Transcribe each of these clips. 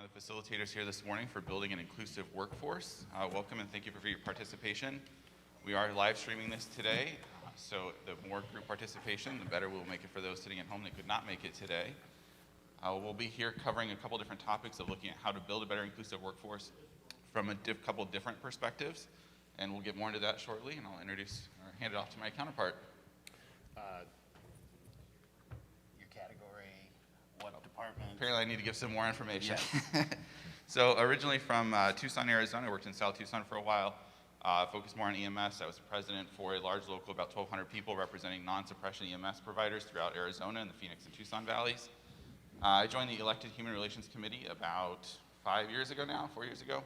one of the facilitators here this morning for building an inclusive workforce. Welcome and thank you for your participation. We are live streaming this today, so the more group participation, the better we'll make it for those sitting at home that could not make it today. We'll be here covering a couple different topics of looking at how to build a better inclusive workforce from a couple different perspectives, and we'll get more into that shortly, and I'll introduce or hand it off to my counterpart. Your category, what department? Apparently I need to give some more information. Yes. So originally from Tucson, Arizona. I worked in South Tucson for a while, focused more on EMS. I was the president for a large local, about 1,200 people, representing non-suppression EMS providers throughout Arizona and the Phoenix and Tucson valleys. I joined the elected Human Relations Committee about 4 years ago,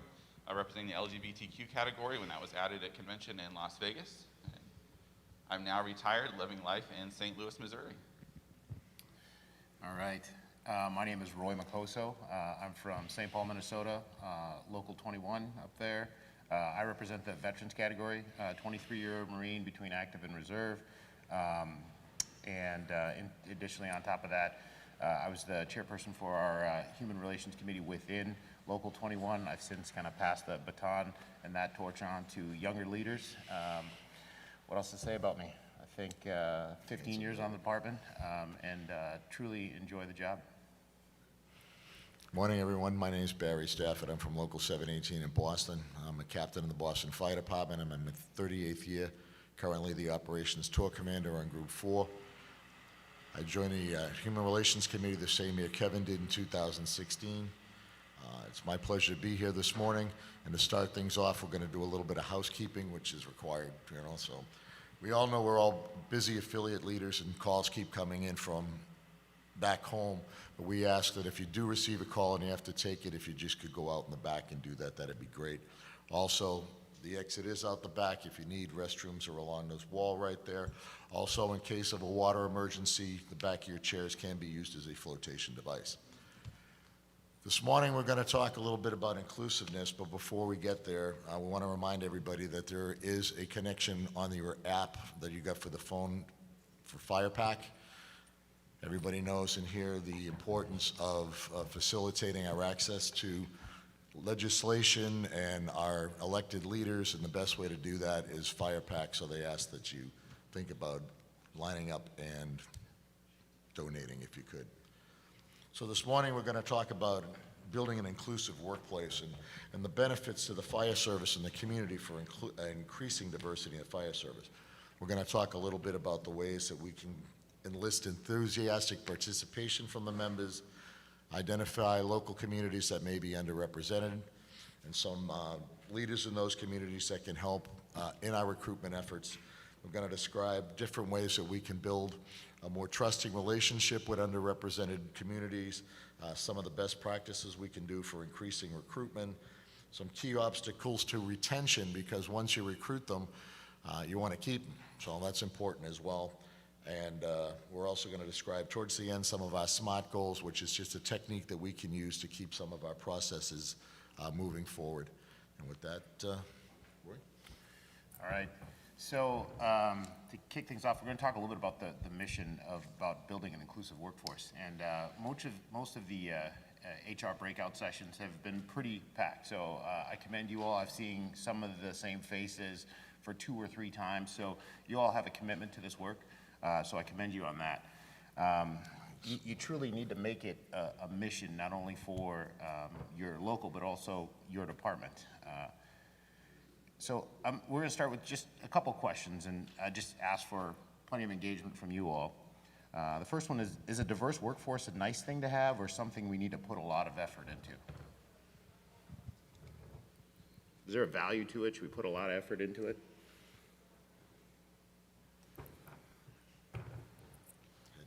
representing the LGBTQ category when that was added at convention in Las Vegas. I'm now retired, living life in St. Louis, Missouri. All right. My name is Roy Macoso. I'm from St. Paul, Minnesota, Local 21 up there. I represent the veterans category, 23-year Marine between active and reserve. Additionally, on top of that, I was the chairperson for our Human Relations Committee within Local 21. I've since kind of passed the baton and that torch on to younger leaders. What else to say about me? I think 15 years on the department and truly enjoy the job. Morning, everyone. My name is Barry Stafford. I'm from Local 718 in Boston. I'm a captain in the Boston Fire Department. I'm in my 38th year, currently the Operations Tour Commander on Group 4. I joined the Human Relations Committee the same year Kevin did in 2016. It's my pleasure to be here this morning, and to start things off, we're going to do a little bit of housekeeping, which is required, so we all know we're all busy affiliate leaders and calls keep coming in from back home, but we ask that if you do receive a call and you have to take it, if you just could go out in the back and do that, that'd be great. Also, the exit is out the back. If you need, restrooms are along this wall right there. Also, in case of a water emergency, the back of your chairs can be used as a flotation device. This morning, we're going to talk a little bit about inclusiveness, but before we get there, we want to remind everybody that there is a connection on your app that you got for the phone for FirePack. Everybody knows in here the importance of facilitating our access to legislation and our elected leaders, and the best way to do that is FirePack, so they ask that you think about lining up and donating if you could. So this morning we're going to talk about building an inclusive workplace and the benefits to the fire service and the community for increasing diversity in the fire service. We're going to talk a little bit about the ways that we can enlist enthusiastic participation from the members, identify local communities that may be underrepresented, and some leaders in those communities that can help in our recruitment efforts. We're going to describe different ways that we can build a more trusting relationship with underrepresented communities, some of the best practices we can do for increasing recruitment, some key obstacles to retention, because once you recruit them, you want to keep them, so that's important as well. And we're also going to describe towards the end some of our SMART goals, which is just a technique that we can use to keep some of our processes moving forward. And with that, Roy? All right. So to kick things off, we're going to talk a little bit about the mission about building an inclusive workforce. And most of the HR breakout sessions have been pretty packed. So I commend you all. I've seen some of the same faces for 2 or 3 times. So you all have a commitment to this work. So I commend you on that. You truly need to make it a mission, not only for your local, but also your department. So we're going to start with just a couple questions, and I just ask for plenty of engagement from you all. The first one is a diverse workforce a nice thing to have or something we need to put a lot of effort into? Is there a value to it? Should we put a lot of effort into it?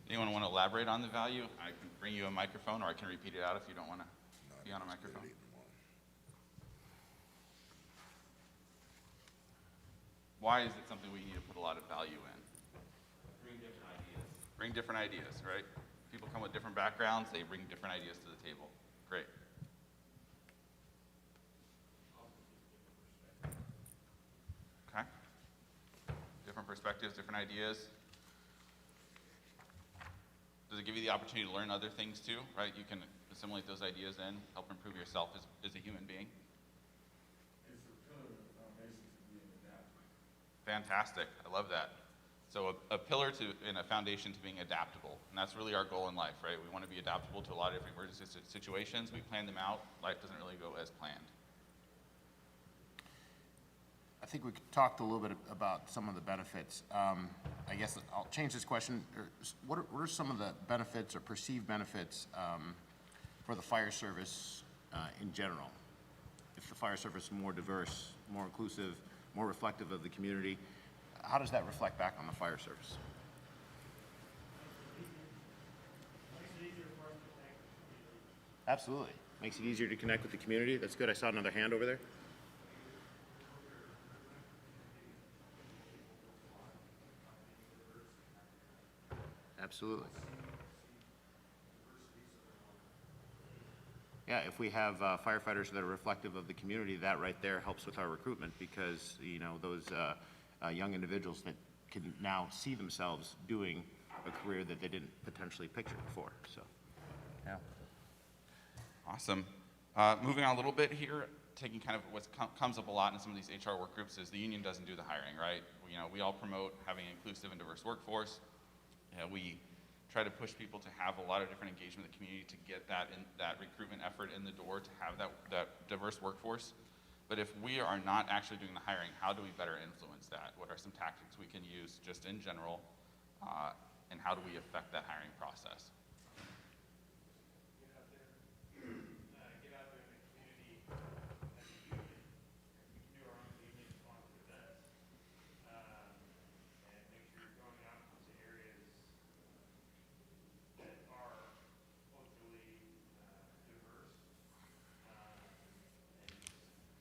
Anyone want to elaborate on the value? I can bring you a microphone, or I can repeat it out if you don't want to be on a microphone. Why is it something we need to put a lot of value in? Bring different ideas, right? People come with different backgrounds, they bring different ideas to the table. Great. Okay. Different perspectives, different ideas. Does it give you the opportunity to learn other things too, right? You can assimilate those ideas in, help improve yourself as a human being. It's a pillar of the foundations of being adaptable. Fantastic. I love that. So a pillar and a foundation to being adaptable. And that's really our goal in life, right? We want to be adaptable to a lot of different emergency situations. We plan them out. Life doesn't really go as planned. I think we talked a little bit about some of the benefits. I guess I'll change this question. What are some of the benefits or perceived benefits for the fire service in general? If the fire service is more diverse, more inclusive, more reflective of the community, how does that reflect back on the fire service? Absolutely. Makes it easier to connect with the community. That's good. I saw another hand over there. Absolutely. Yeah, if we have firefighters that are reflective of the community, that right there helps with our recruitment because, you know, those young individuals that can now see themselves doing a career that they didn't potentially picture before, so, yeah. Awesome. Moving on a little bit here, taking kind of what comes up a lot in some of these HR work groups is the union doesn't do the hiring, right? We all promote having an inclusive and diverse workforce. We try to push people to have a lot of different engagement with the community to get that recruitment effort in the door to have that diverse workforce. But if we are not actually doing the hiring, how do we better influence that? What are some tactics we can use just in general, and how do we affect that hiring process? Get out there in the community as a union. We can do our own union sponsored events, and make sure you're going out into areas that are culturally diverse, and just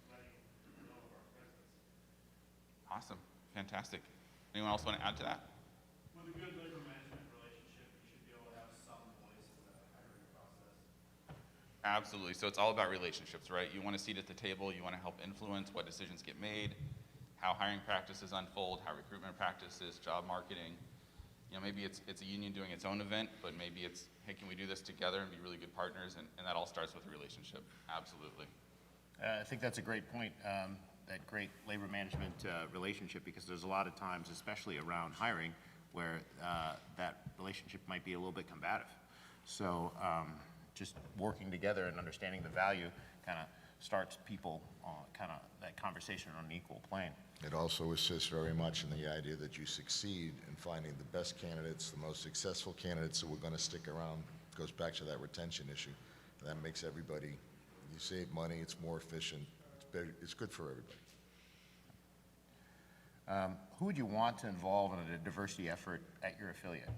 letting them know of our presence. Awesome. Fantastic. Anyone else want to add to that? With a good labor management relationship, you should be able to have some voice in the hiring process. Absolutely. So it's all about relationships, right? You want a seat at the table. You want to help influence what decisions get made, how hiring practices unfold, how recruitment practices, job marketing. Maybe it's a union doing its own event, but maybe it's, hey, can we do this together and be really good partners? And that all starts with a relationship. Absolutely. I think that's a great point, that great labor management relationship, because there's a lot of times, especially around hiring, where that relationship might be a little bit combative. So just working together and understanding the value kind of starts people kind of that conversation on an equal plane. It also assists very much in the idea that you succeed in finding the best candidates, the most successful candidates who are going to stick around. It goes back to that retention issue. That makes everybody, you save money, it's more efficient, it's good for everybody. Who would you want to involve in a diversity effort at your affiliate?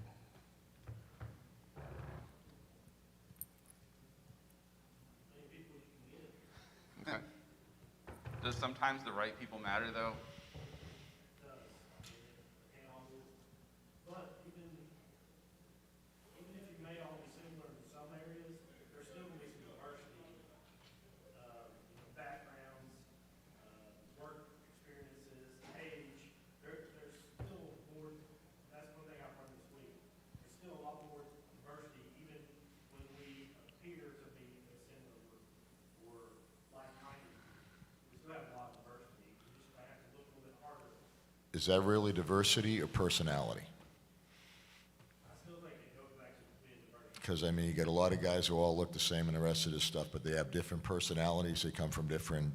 Okay. Does sometimes the right people matter, though? But even if you may all be similar in some areas, there's still going to be some diversity, backgrounds, work experiences, age. There's still more. That's one thing I've learned this week. There's still a lot more diversity, even when we appear to be similar or like-minded. We still have a lot of diversity. We just might have to look a little bit harder. Is that really diversity or personality? I still think it goes back to being diversity. Because, I mean, you get a lot of guys who all look the same and the rest of this stuff, but they have different personalities. They come from different,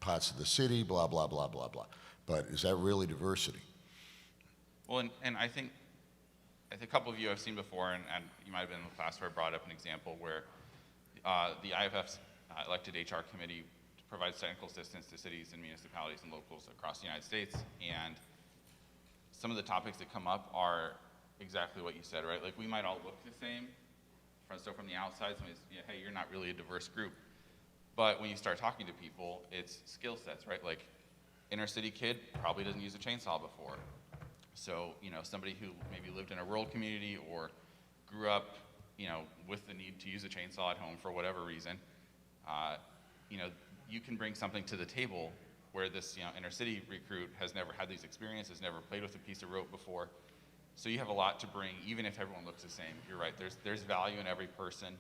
parts of the city, blah, blah, blah, blah, blah. But is that really diversity? Well, and I think a couple of you I've seen before, and you might have been in the class where I brought up an example where the IFF's elected HR committee provides technical assistance to cities and municipalities and locals across the United States. And some of the topics that come up are exactly what you said, right? Like, we might all look the same. So from the outside, somebody's, hey, you're not really a diverse group. But when you start talking to people, it's skill sets, right? Like, inner city kid probably doesn't use a chainsaw before. So, somebody who maybe lived in a rural community or grew up, with the need to use a chainsaw at home for whatever reason, you can bring something to the table where this, inner city recruit has never had these experiences, never played with a piece of rope before. So you have a lot to bring, even if everyone looks the same. You're right. There's value in every person.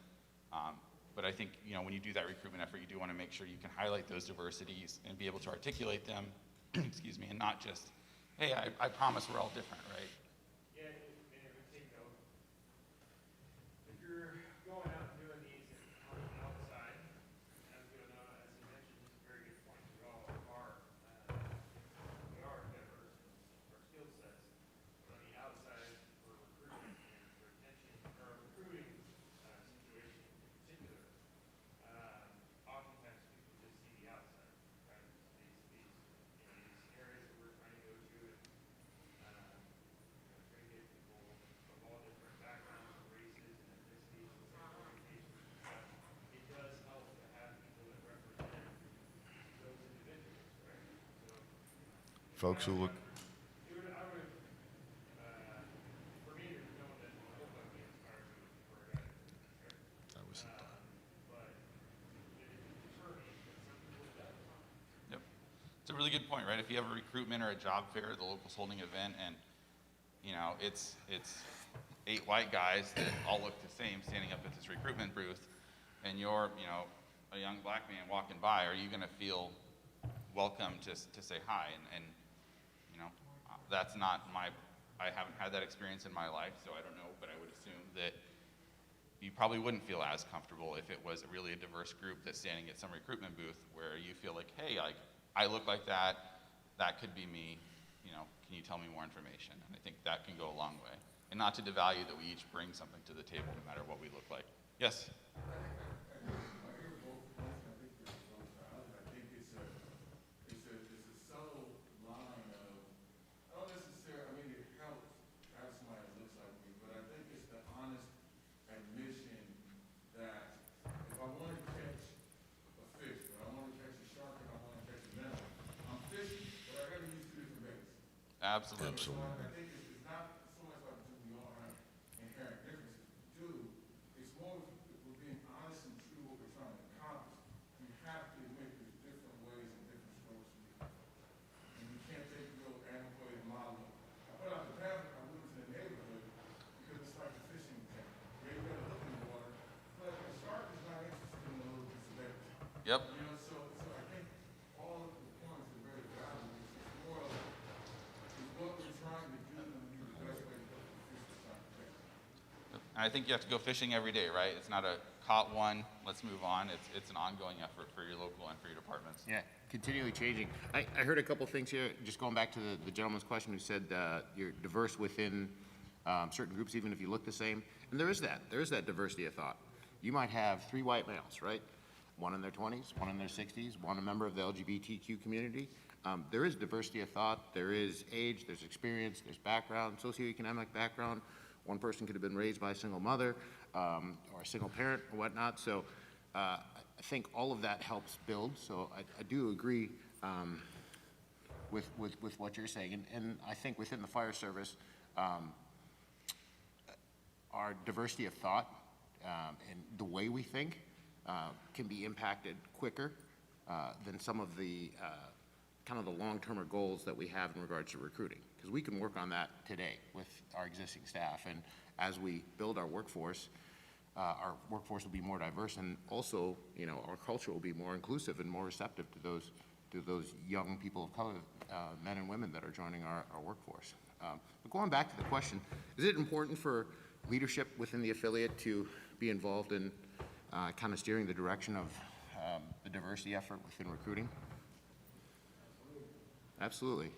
But I think, you know, when you do that recruitment effort, you do want to make sure you can highlight those diversities and be able to articulate them, excuse me, and not just, hey, I promise we're all different, right? Yeah, and it would take, if you're going out and doing these on the outside, as you know, as you mentioned, it's a very good point. We are diverse in our skill sets, but on the outside for recruitment and for retention, or recruiting situation in particular, oftentimes people just see the outside, right? These areas that we're trying to go to and try to get people of all different backgrounds, races, and ethnicities, and sexual orientations and stuff. It does help to have people that represent those individuals, right? So, Folks who look, for me, there's no one that ultimately inspires me before I got into this, right? that was, But it didn't deter me, but some people it does. Yep. It's a really good point, right? If you have a recruitment or a job fair, the local's holding an event, and you know it's 8 white guys that all look the same standing up at this recruitment booth, and you're, you know, a young black man walking by, are you going to feel welcome to say hi? And you know, that's not I haven't had that experience in my life, so I don't know, but I would assume that you probably wouldn't feel as comfortable if it was really a diverse group that's standing at some recruitment booth where you feel like, hey, like, I look like that could be me, you know, can you tell me more information? And I think that can go a long way. And not to devalue that we each bring something to the table no matter what we look like. Yes? I hear both points, and I think there's both sides. I think it's a subtle line of, I don't necessarily, I mean, it helps to have somebody that looks like me, but I think it's the honest admission that if I want to catch a fish, or I want to catch a shark, and I want to catch a minnow, I'm fishing, but I gotta use 2 different baits. Absolutely. So I think it's not so much about we all have inherent differences. It's more of we're being honest and true what we're trying to accomplish. You have to admit there's different ways and different strokes for different folks. And you can't take the real antiquated model. I put out the path, I went into the neighborhood because it's like a fishing tank. Yeah, you got to look in the water, but a shark is not interested in the little piece of bait. Yep. You know, so I think all of the points are very valid. It's more of what we're trying to do and be the best way to put the fish we're trying to catch. And I think you have to go fishing every day, right? It's not a caught one, let's move on. It's an ongoing effort for your local and for your departments. Yeah, continually changing. I heard a couple things here, just going back to the gentleman's question who said you're diverse within certain groups, even if you look the same. And there is that diversity of thought. You might have 3 white males, right? One in their 20s, one in their 60s, one a member of the LGBTQ community. There is diversity of thought, there is age, there's experience, there's background, socioeconomic background. One person could have been raised by a single mother or a single parent or whatnot. So I think all of that helps build. So I do agree with what you're saying. And I think within the fire service, our diversity of thought and the way we think can be impacted quicker than some of the kind of the long-term goals that we have in regards to recruiting. Because we can work on that today with our existing staff. And as we build our workforce will be more diverse, and also, you know, our culture will be more inclusive and more receptive to those young people of color, men and women that are joining our workforce. But going back to the question, is it important for leadership within the affiliate to be involved in kind of steering the direction of the diversity effort within recruiting? Absolutely.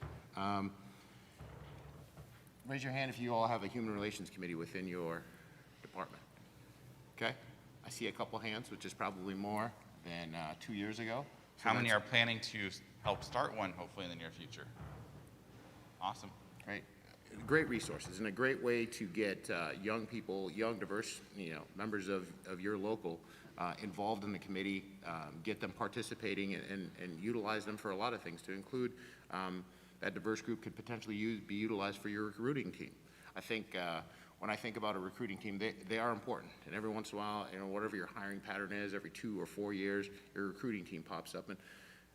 Raise your hand if you all have a human relations committee within your department. Okay, I see a couple hands, which is probably more than 2 years ago. So How many that's are planning to help start one, hopefully in the near future? Awesome. great? Great resources and a great way to get young people, young diverse, you know, members of your local involved in the committee, get them participating and utilize them for a lot of things, to include that diverse group could potentially be utilized for your recruiting team. I think when I think about a recruiting team, they are important. And every once in a while, you know, whatever your hiring pattern is, every 2 or 4 years, your recruiting team pops up. And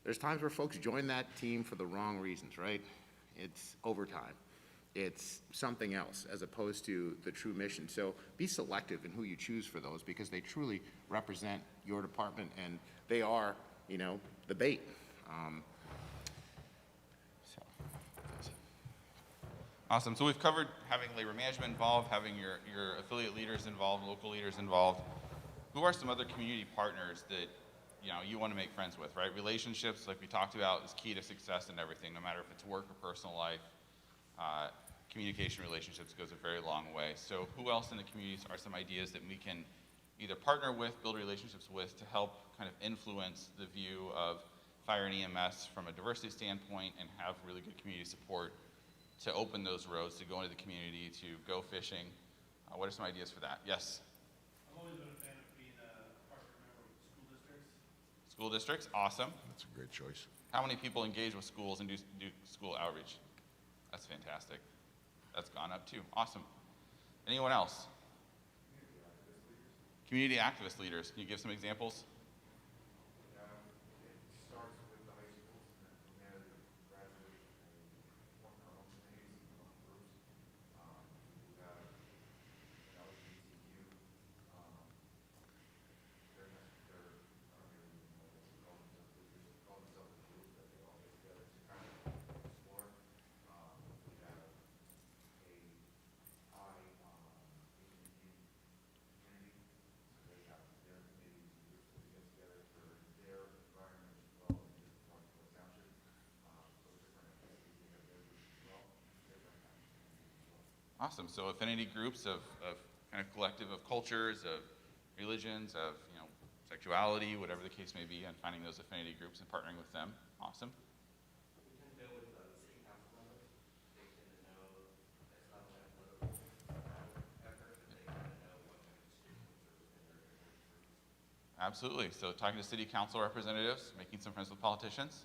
there's times where folks join that team for the wrong reasons, right? It's overtime. it's something else as opposed to the true mission. So be selective in who you choose for those, because they truly represent your department, and they are, you know, the bait. So that's it. Awesome. So we've covered having labor management involved, having your affiliate leaders involved, local leaders involved. Who are some other community partners that you want to make friends with, right? Relationships, like we talked about, is key to success in everything, no matter if it's work or personal life. Communication relationships goes a very long way. So who else in the communities are some ideas that we can either partner with, build relationships with, to help kind of influence the view of fire and EMS from a diversity standpoint, and have really good community support to open those roads, to go into the community, to go fishing? What are some ideas for that? Yes? I've always been a fan of being a partner member with school districts. School districts, awesome. That's a great choice. How many people engage with schools and do school outreach? That's fantastic. That's gone up too. Awesome. Anyone else? Community activist leaders. Can you give some examples? Awesome. So affinity groups of kind of collective of cultures, of religions, of sexuality, whatever the case may be, and finding those affinity groups and partnering with them. Awesome. We tend to go with city council members. They tend to know it's not only a political effort, but they kind of know what kind of constituents are within their different groups. Absolutely. So talking to city council representatives, making some friends with politicians.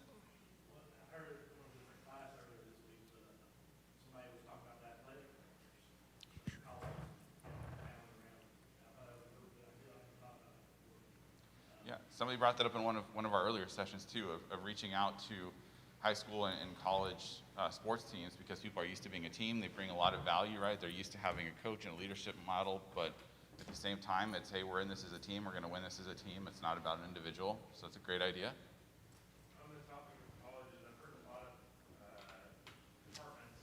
Well, I heard in one of the class earlier this week, somebody was talking about the athletic directors. How around. I thought that was a really good idea. I hadn't thought about it before. Yeah, somebody brought that up in one of our earlier sessions too, of reaching out to high school and college sports teams, because people are used to being a team. They bring a lot of value, right? They're used to having a coach and a leadership model, but at the same time, it's, hey, we're in this as a team. We're going to win this as a team. It's not about an individual. So it's a great idea. On the topic of colleges, I've heard a lot of departments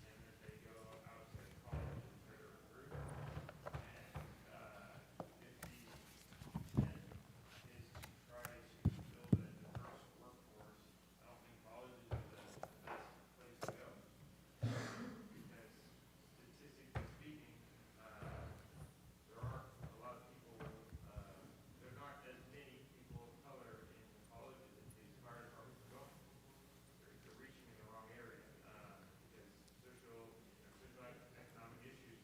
saying that they go out to colleges and try to recruit. And if the intent is to try to build a diverse workforce, I don't think colleges are the best place to go. Because statistically speaking, there aren't a lot of people, there aren't as many people of color in the colleges that these fire departments are going. They're reaching in the wrong area, because economic issues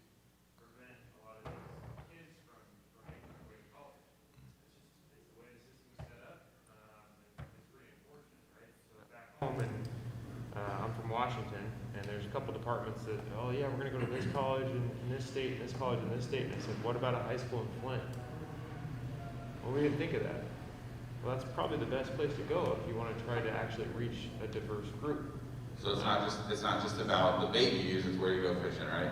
prevent a lot of these kids from making their way to college. It's the way the system is set up, and it's pretty unfortunate, right? So back home, and I'm from Washington, and there's a couple departments that, oh yeah, we're gonna go to this college in this state, and this college in this state, and I said, what about a high school in Flint? Well, we didn't think of that. Well, that's probably the best place to go if you want to try to actually reach a diverse group. So it's not just about the babies, it's where you go fishing, right?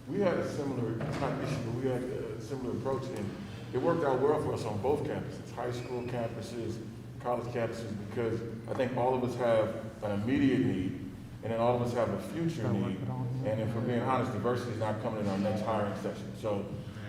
We had a similar, it's not issue, but we had a similar approach, and it worked out well for us on both campuses, high school campuses, college campuses, because I think all of us have an immediate need, and then all of us have a future need. And if we're being honest, diversity is not coming in our next hiring session. So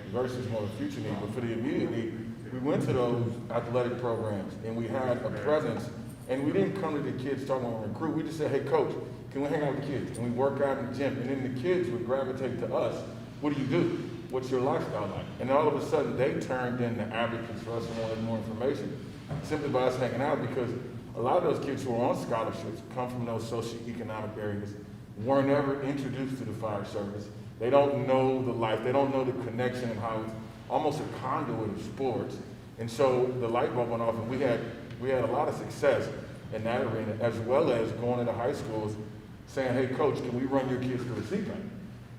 diversity is more of a future need, but for the immediate need, we went to those athletic programs, and we had a presence, and we didn't come to the kids talking about recruit. We just said, hey, coach, can we hang out with the kids? Can we work out in the gym? And then the kids would gravitate to us. What do you do? What's your lifestyle like? And all of a sudden, they turned into advocates for us and wanted more information simply by us hanging out, because a lot of those kids who are on scholarships come from those socioeconomic areas, weren't ever introduced to the fire service. They don't know the life. They don't know the connection and how it's almost a conduit of sports. And so the light bulb went off, and we had a lot of success in that arena, as well as going into high schools saying, hey, coach, can we run your kids through a CPAC?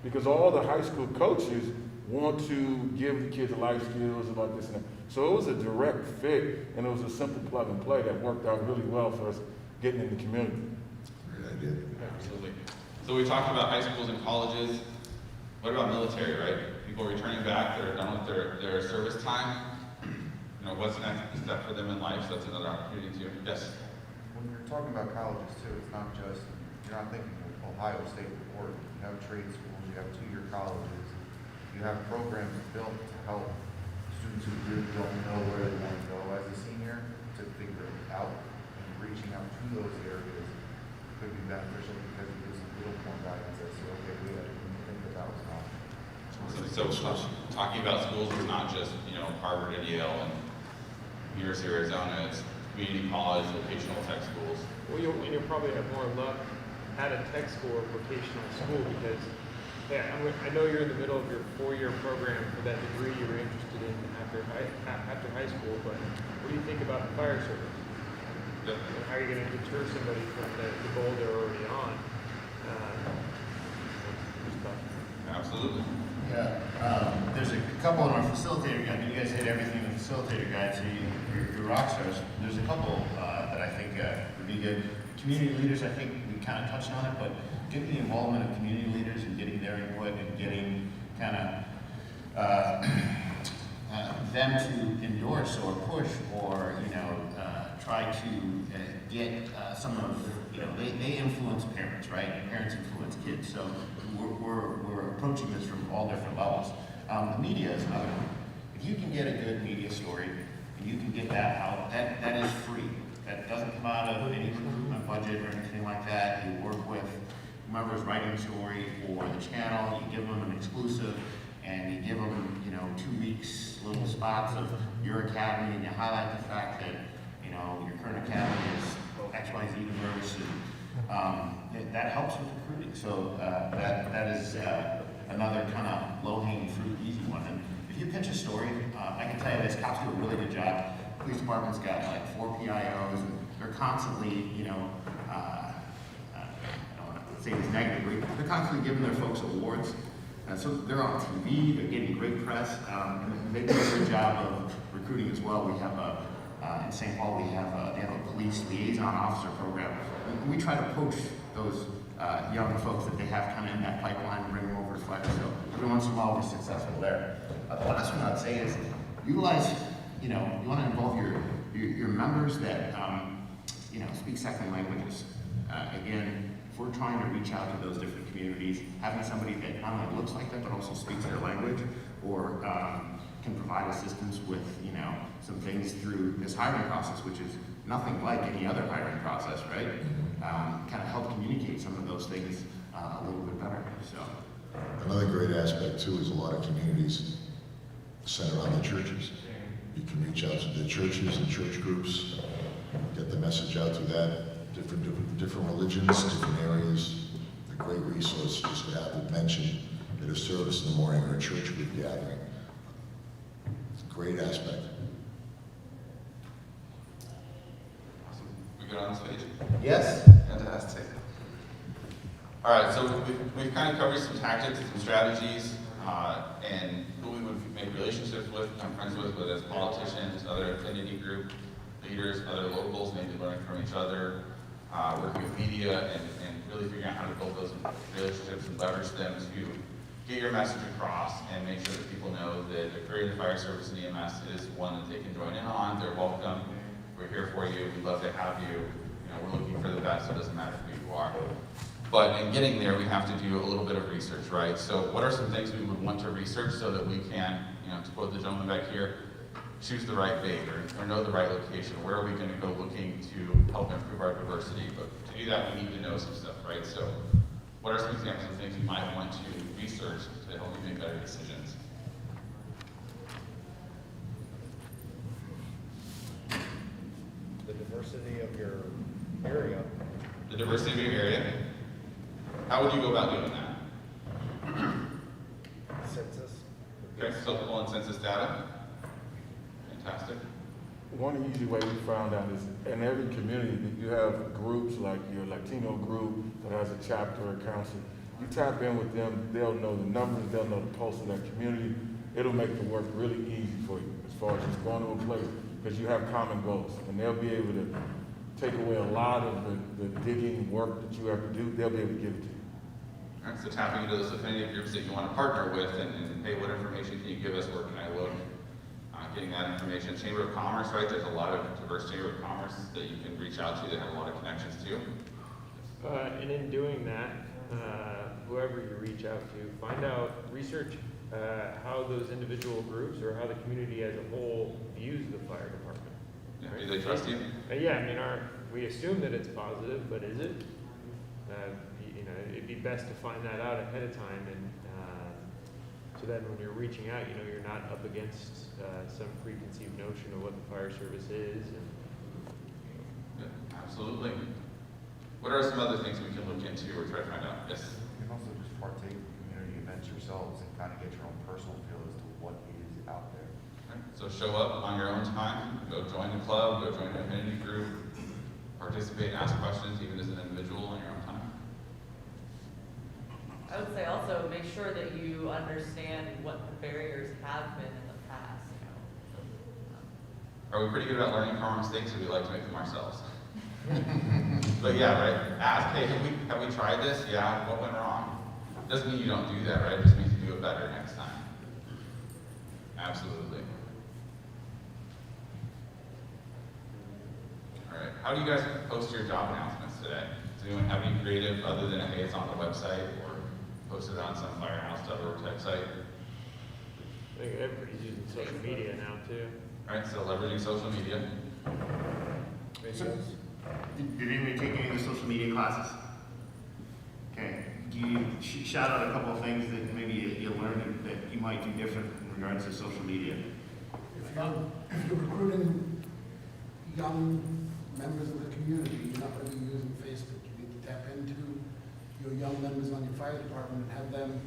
Because all the high school coaches want to give the kids life skills about this and that. So it was a direct fit, and it was a simple plug and play that worked out really well for us getting in the community. Great idea. Absolutely. So we talked about high schools and colleges. What about military, right? People returning back, they're done with their service time. You know, what's the next step for them in life? So that's another opportunity too. Yes? When you're talking about colleges too, it's not just, you're not thinking of Ohio State or you have trade schools, you have two-year colleges, you have programs built to help students who really don't know where they want to go as a senior to figure it out, and reaching out to those areas could be beneficial because it gives a little more guidance as to, okay, we have to think about what's not. So talking about schools is not just, you know, Harvard and Yale and University of Arizona. It's community college, vocational tech schools. Well, you'll probably have more luck at a tech school or vocational school because, yeah, I know you're in the middle of your 4-year program for that degree you were interested in after high school, but what do you think about the fire service? Yep. And how are you going to deter somebody from the goal they're already on? Absolutely. Yeah, there's a couple in our facilitator guide. You guys hit everything in the facilitator guide, so you're rock stars. There's a couple that I think would be good. Community leaders, I think we kind of touched on it, but getting the involvement of community leaders and getting their input and getting kind of them to endorse or push or, you know, try to get some of, you know, they influence parents, right? And parents influence kids. So we're approaching this from all different levels. The media is another one. If you can get a good media story and you can get that out, that is free. That doesn't come out of any recruitment budget or anything like that. You work with whomever's writing a story for the channel, you give them an exclusive, and you give them, you know, 2 weeks, little spots of your academy, and you highlight the fact that, you know, your current academy is XYZ diverse, and that helps with recruiting. So that is another kind of low-hanging fruit, easy one. And if you pitch a story, I can tell you this, cops do a really good job. Police department's got like 4 PIOs, and they're constantly, you know, I don't want to say this negatively, they're constantly giving their folks awards. And so they're on TV, they're getting great press, and they do a good job of recruiting as well. We have in St. Paul, they have a police liaison officer program. And we try to poach those young folks that they have kind of in that pipeline and bring them over to Flex. So every once in a while, we're successful there. The last one I'd say is utilize, you know, you want to involve your members that, you know, speak second languages. Again, if we're trying to reach out to those different communities, having somebody that not only looks like that, but also speaks their language, or can provide assistance with, you know, some things through this hiring process, which is nothing like any other hiring process, right? Kind of help communicate some of those things a little bit better, so. Another great aspect too is a lot of communities center on the churches. You can reach out to the churches and church groups, get the message out to that, different religions, different areas. A great resource just to have it mentioned at a service in the morning or a church group gathering. It's a great aspect. Awesome. We good on this page? Yes. Fantastic. All right, so we've kind of covered some tactics, some strategies, and who we would make relationships with, become friends with, whether it's politicians, other affinity group leaders, other locals, maybe learning from each other, working with media, and really figuring out how to build those relationships and leverage them to get your message across and make sure that people know that a career in the fire service and EMS is one that they can join in on. They're welcome. We're here for you. We'd love to have you. You know, we're looking for the best. It doesn't matter who you are. But in getting there, we have to do a little bit of research, right? So what are some things we would want to research so that we can, you know, to quote the gentleman back here, choose the right bait or know the right location? Where are we going to go looking to help improve our diversity? But to do that, we need to know some stuff, right? So what are some examples of things you might want to research to help you make better decisions? The diversity of your area. The diversity of your area. How would you go about doing that? Census. Okay, so pulling census data. Fantastic. One easy way we found out is in every community you have groups like your Latino group that has a chapter or council. You tap in with them, they'll know the numbers, they'll know the pulse of that community. It'll make the work really easy for you as far as just going to a place because you have common goals and they'll be able to take away a lot of the digging work that you have to do. They'll be able to give it to you. All right, so tapping into those affinity groups that you want to partner with, and hey, what information can you give us? Where can I look? Getting that information. Chamber of Commerce, right? There's a lot of diverse Chamber of Commerce that you can reach out to that have a lot of connections to. And in doing that, whoever you reach out to, find out, research how those individual groups or how the community as a whole views the fire department. Yeah, Right? do they trust you? Yeah, I mean, we assume that it's positive, but is it? You know, it'd be best to find that out ahead of time, and so then when you're reaching out, you know, you're not up against some preconceived notion of what the fire service is. And, Yeah, absolutely. What are some other things we can look into or try to find out? Yes. You can also just partake in community events yourselves and kind of get your own personal feel as to what is out there. Okay, so show up on your own time, go join the club, go join an affinity group, participate, ask questions, even as an individual on your own time. I would say also make sure that you understand what the barriers have been in the past, you know. Are we pretty good about learning from our mistakes, or do we like to make them ourselves? But yeah, right? Ask, hey, have we tried this? Yeah, what went wrong? Doesn't mean you don't do that, right? It just means you do it better next time. Absolutely. All right, how do you guys post your job announcements today? Does anyone have any creative other than, hey, it's on the website, or posted on some firehouse.org type site? I think everybody's using social media now too. All right, so leveraging social media. Did anybody take any of the social media classes? Okay, you shout out a couple of things that maybe you learned that you might do different in regards to social media. If you're recruiting young members of the community, you're not going to be using Facebook. You need to tap into your young members on your fire department and have them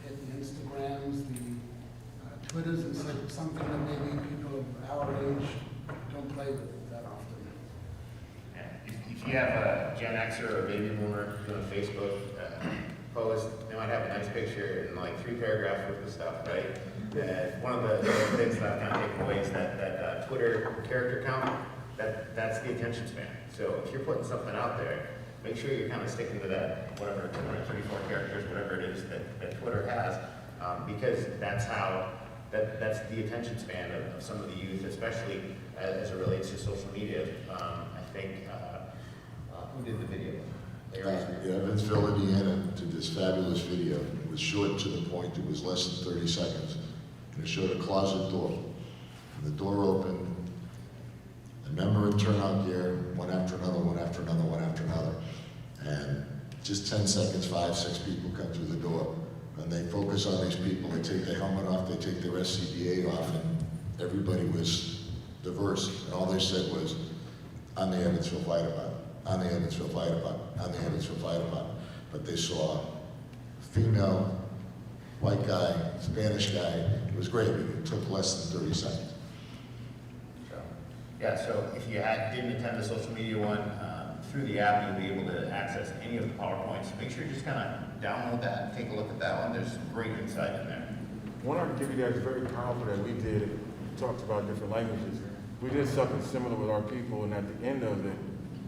hit the Instagrams, the Twitters, and say something that maybe people of our age don't play with that often. If you have a Gen Xer or a baby boomer doing a Facebook post, they might have a nice picture and like 3 paragraphs worth of stuff, right? One of the things that I've kind of taken away is that Twitter character count, that's the attention span. So if you're putting something out there, make sure you're kind of sticking to that, whatever, 234 characters, whatever it is that Twitter has, because that's the attention span of some of the youth, especially as it relates to social media. I think, who did the video? Evansville, Indiana, did this fabulous video. It was short to the point. It was less than 30 seconds. And it showed a closet door. And the door opened. A member in turnout gear, one after another, one after another, one after another. And just 10 seconds, 5, 6 people come through the door. And they focus on these people. They take their helmet off, they take their SCBA off, and everybody was diverse. And all they said was, I'm the Evansville Fire Department. I'm the Evansville Fire Department. I'm the Evansville Fire Department. But they saw female, white guy, Spanish guy. It was great. It took less than 30 seconds. So if you didn't attend the social media one, through the app, you'll be able to access any of the PowerPoints. Make sure you just kind of download that and take a look at that one. There's some great insight in there. One I can give you guys very powerful that we did, we talked about different languages. We did something similar with our people, and at the end of it,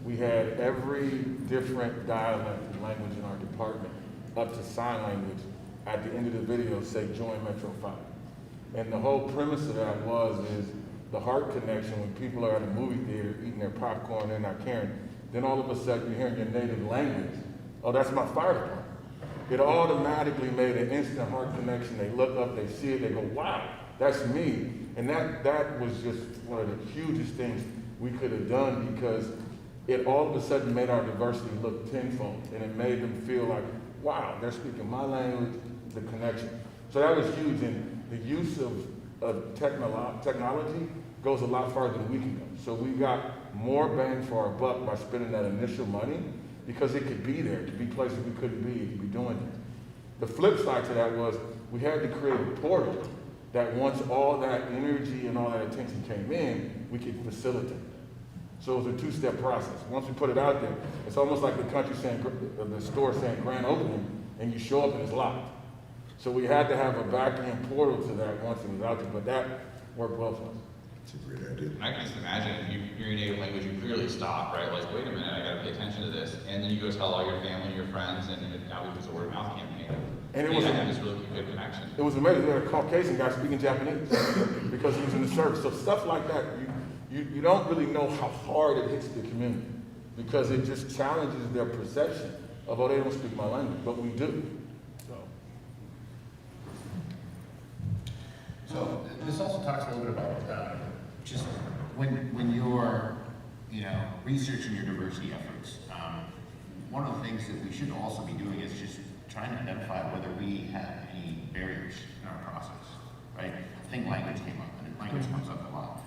we had every different dialect and language in our department, up to sign language, at the end of the video say, join Metro 5. And the whole premise of that is the heart connection when people are at a movie theater eating their popcorn, they're not caring. Then all of a sudden you're hearing your native language. Oh, that's my fire department. It automatically made an instant heart connection. They look up, they see it, they go, wow, that's me. And that was just one of the hugest things we could have done, because it all of a sudden made our diversity look tenfold, and it made them feel like, wow, they're speaking my language, the connection. So that was huge, and the use of technology goes a lot farther than we can go. So we got more bang for our buck by spending that initial money, because it could be there. It could be places we couldn't be. It could be doing it. The flip side to that was we had to create a portal that once all that energy and all that attention came in, we could facilitate it. So it was a two-step process. Once we put it out there, it's almost like the country saying, the store saying grand opening, and you show up and it's locked. So we had to have a back-end portal to that once it was out there, but that worked well for us. It's a great idea. And I can just imagine, you're in native language, you clearly stop, right? Like, wait a minute, I gotta pay attention to this. And then you go tell all your family, your friends, and now we use a word of mouth campaign. And it was I think it's really good connection. It was amazing. We had a Caucasian guy speaking Japanese because he was in the service. So stuff like that, you don't really know how hard it hits the community because it just challenges their perception of, oh, they don't speak my language, but we do. So this also talks a little bit about just when you're, researching your diversity efforts. One of the things that we should also be doing is just trying to identify whether we have any barriers in our process, right? I think language came up, and language comes up a lot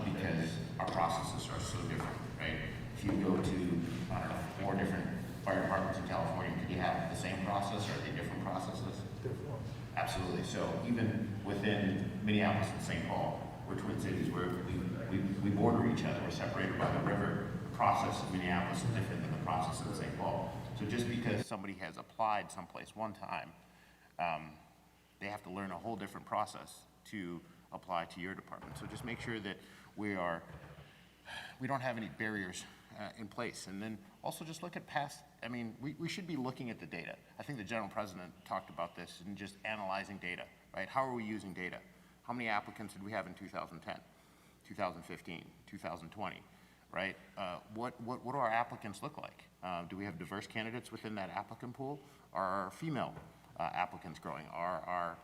because our processes are so different, right? If you go to, I don't know, 4 different fire departments in California, could you have the same process, or are they different processes? Different ones. Absolutely. So even within Minneapolis and St. Paul, we're twin cities, we border each other, we're separated by the river. The process in Minneapolis is different than the process in St. Paul. So just because somebody has applied someplace one time, they have to learn a whole different process to apply to your department. So just make sure that we don't have any barriers in place. And then also just look at past, we should be looking at the data. I think the general president talked about this and just analyzing data, right? How are we using data? How many applicants did we have in 2010, 2015, 2020, right? What do our applicants look like? Do we have diverse candidates within that applicant pool? Are our female applicants growing? Are our,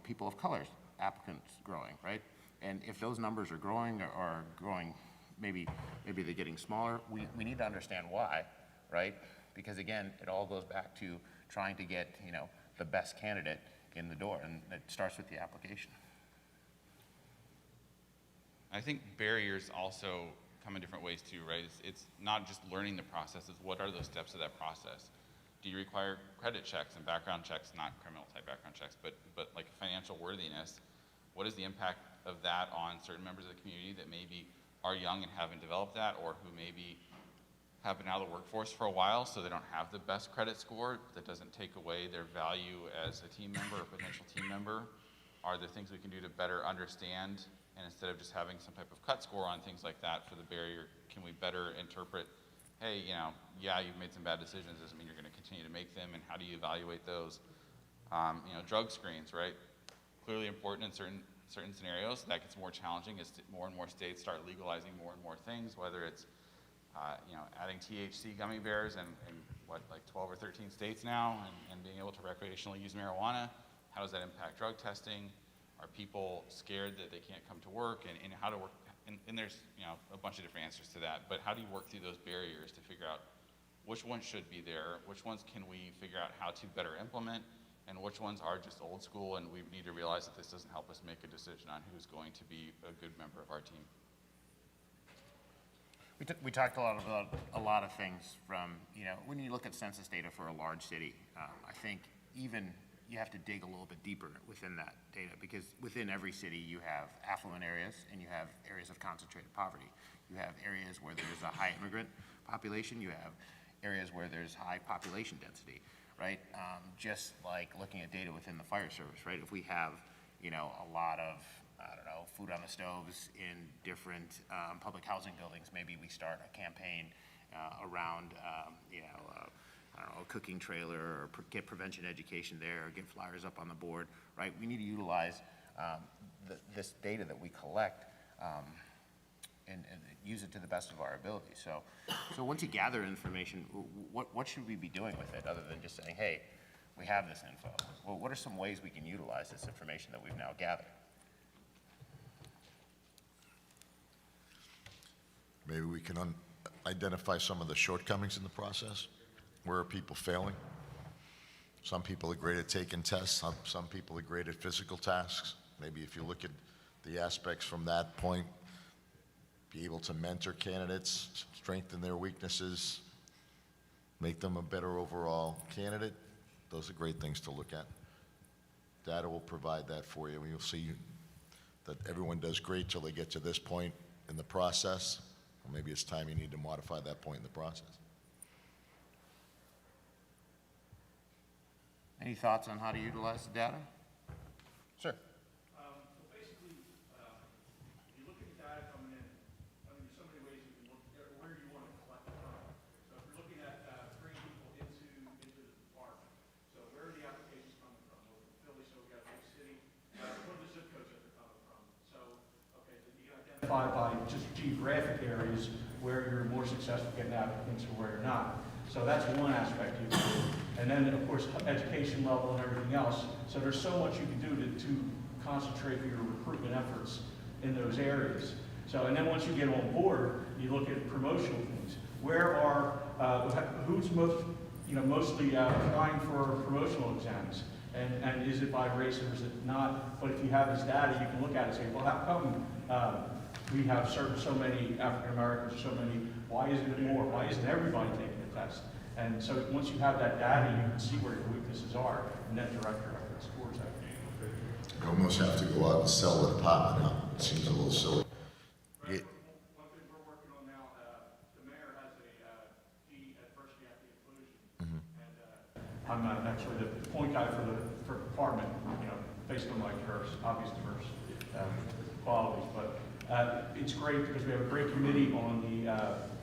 people of color applicants growing, right? And if those numbers are growing or growing, maybe they're getting smaller, we need to understand why, right? Because again, it all goes back to trying to get, the best candidate in the door, and it starts with the application. I think barriers also come in different ways too, right? It's not just learning the process, it's what are those steps of that process? Do you require credit checks and background checks, not criminal type background checks, but like financial worthiness? What is the impact of that on certain members of the community that maybe are young and haven't developed that, or who maybe have been out of the workforce for a while, so they don't have the best credit score? That doesn't take away their value as a team member or potential team member. Are there things we can do to better understand, and instead of just having some type of cut score on things like that for the barrier, can we better interpret, hey, you've made some bad decisions, doesn't mean you're going to continue to make them, and how do you evaluate those? Drug screens, right? Clearly important in certain scenarios. That gets more challenging as more and more states start legalizing more and more things, whether it's adding THC gummy bears in 12 or 13 states now, and being able to recreationally use marijuana. How does that impact drug testing? Are people scared that they can't come to work? And how to work, and there's a bunch of different answers to that, but how do you work through those barriers to figure out which ones should be there, which ones can we figure out how to better implement, and which ones are just old school, and we need to realize that this doesn't help us make a decision on who's going to be a good member of our team. We talked a lot of things from, when you look at census data for a large city, I think even you have to dig a little bit deeper within that data, because within every city you have affluent areas and you have areas of concentrated poverty. You have areas where there's a high immigrant population, you have areas where there's high population density, right? Just like looking at data within the fire service, right? If we have, a lot of, food on the stoves in different public housing buildings, maybe we start a campaign around, a cooking trailer, or get prevention education there, or get flyers up on the board, right? We need to utilize this data that we collect and use it to the best of our ability. So once you gather information, what should we be doing with it other than just saying, hey, we have this info? Well, what are some ways we can utilize this information that we've now gathered? Maybe we can identify some of the shortcomings in the process. Where are people failing? Some people are great at taking tests. Some people are great at physical tasks. Maybe if you look at the aspects from that point, be able to mentor candidates, strengthen their weaknesses, make them a better overall candidate. Those are great things to look at. Data will provide that for you, and you'll see that everyone does great till they get to this point in the process. Or maybe it's time you need to modify that point in the process. Any thoughts on how to utilize the data? Sure. So basically, by just geographic areas where you're more successful getting applicants or where you're not. So that's one aspect you can do. And then, of course, education level and everything else. So there's so much you can do to concentrate your recruitment efforts in those areas. So, and then once you get on board, you look at promotional things. Where are, who's mostly applying for promotional exams? And is it by race or is it not? But if you have this data, you can look at it and say, well, how come we have so many African Americans, so many, why isn't it more? Why isn't everybody taking the test? And so once you have that data, you can see where your weaknesses are, and then direct your efforts towards that. You almost have to go out and sell the department now. It seems a little silly. Yeah. One thing we're working on now, the mayor has a diversity, equity, inclusion, and I'm actually the point guy for the department, based on my obvious diverse qualities. But it's great because we have a great committee on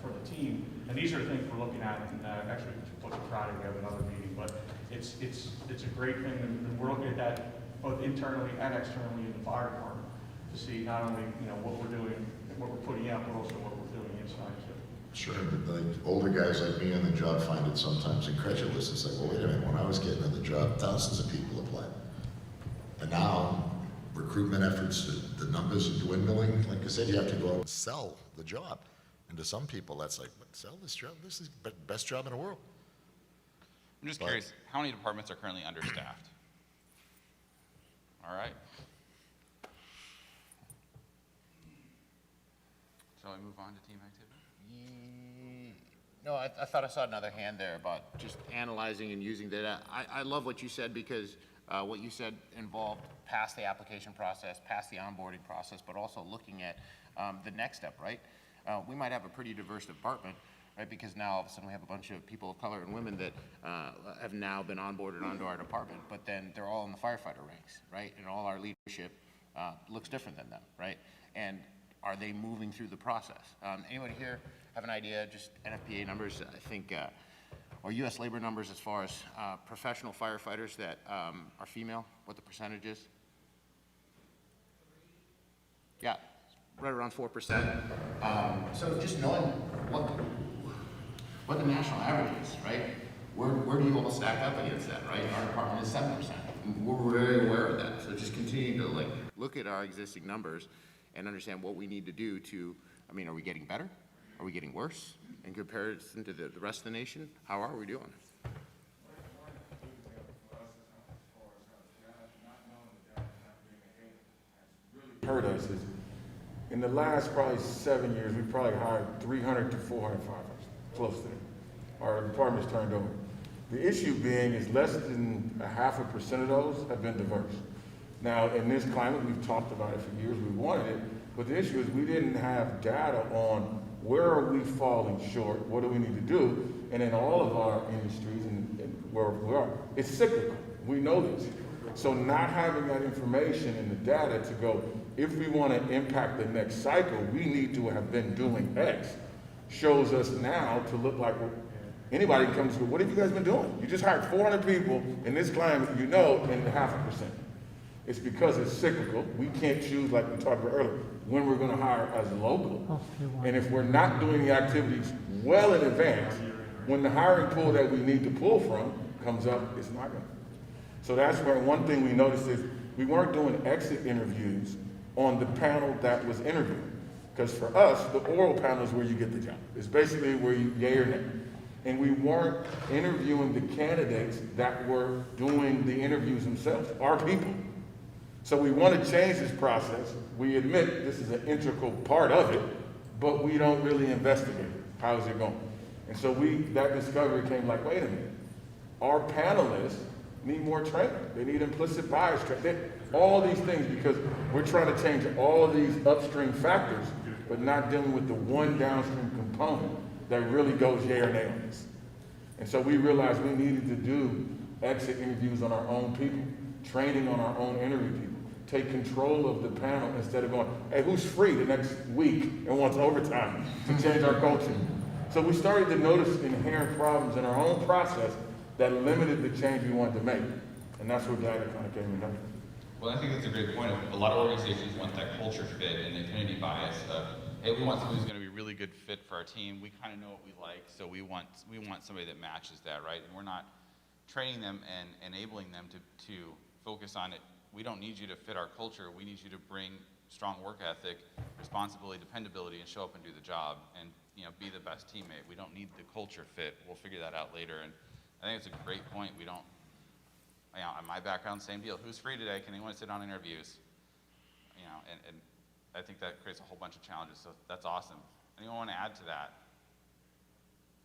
for the team, and these are the things we're looking at. And actually, what's Friday we have another meeting, but it's a great thing, and we're looking at that both internally and externally in the fire department to see not only what we're doing, what we're putting out, but also what we're doing inside too. Sure, but like older guys like me on the job find it sometimes incredulous. It's like, well, wait a minute, when I was getting on the job, thousands of people applied. And now, recruitment efforts, the numbers are dwindling. Like I said, you have to go out and sell the job. And to some people, that's like, what, sell this job? This is the best job in the world. I'm just curious, how many departments are currently understaffed? All right. Shall we move on to team activity? No, I thought I saw another hand there about just analyzing and using data. I love what you said because what you said involved past the application process, past the onboarding process, but also looking at the next step, right? We might have a pretty diverse department, right? Because now all of a sudden we have a bunch of people of color and women that have now been onboarded onto our department, but then they're all in the firefighter ranks, right? And all our leadership looks different than them, right? And are they moving through the process? Anyone here have an idea, just NFPA numbers, I think, or US labor numbers as far as professional firefighters that are female, what the percentage is? Yeah, right around 4%. So just knowing what the national average is, right? Where do you all stack up against that, right? Our department is 7%. And we're very aware of that. So just continue to look at our existing numbers and understand what we need to do to, are we getting better? Are we getting worse in comparison to the rest of the nation? How are we doing? Hurt us is, in the last probably 7 years, we've probably hired 300 to 400 firefighters, close to that. Our department's turned over. The issue being is less than 0.5% of those have been diverse. Now, in this climate, we've talked about it for years, we wanted it, but the issue is we didn't have data on where are we falling short, what do we need to do, and in all of our industries and where we are, it's cyclical, we know this. So not having that information and the data to go, if we want to impact the next cycle, we need to have been doing X, shows us now to look like, well, anybody comes to, what have you guys been doing? You just hired 400 people in this climate, and 0.5%. It's because it's cyclical. We can't choose, like we talked about earlier, when we're going to hire as a local. And if we're not doing the activities well in advance, when the hiring pool that we need to pull from comes up, it's not going to. So that's where one thing we noticed is we weren't doing exit interviews on the panel that was interviewing. Because for us, the oral panel is where you get the job. It's basically where you yay or nay. And we weren't interviewing the candidates that were doing the interviews themselves, our people. So we want to change this process. We admit this is an integral part of it, but we don't really investigate it. How is it going? And so that discovery came like, wait a minute, our panelists need more training. They need implicit bias training. All these things, because we're trying to change all of these upstream factors, but not dealing with the one downstream component that really goes yay or nay on this. And so we realized we needed to do exit interviews on our own people, training on our own interview people, take control of the panel instead of going, hey, who's free the next week and wants overtime to change our culture? So we started to notice inherent problems in our own process that limited the change we wanted to make. And that's where data kind of came in. Well, I think that's a great point. A lot of organizations want that culture fit and the affinity bias of, hey, we want somebody who's going to be a really good fit for our team. We kind of know what we like, so we want somebody that matches that, right? And we're not training them and enabling them to focus on it. We don't need you to fit our culture. We need you to bring strong work ethic, responsibility, dependability, and show up and do the job and be the best teammate. We don't need the culture fit. We'll figure that out later. And I think it's a great point. We don't. In my background, same deal. Who's free today? Can anyone sit on interviews? And I think that creates a whole bunch of challenges. So that's awesome. Anyone want to add to that?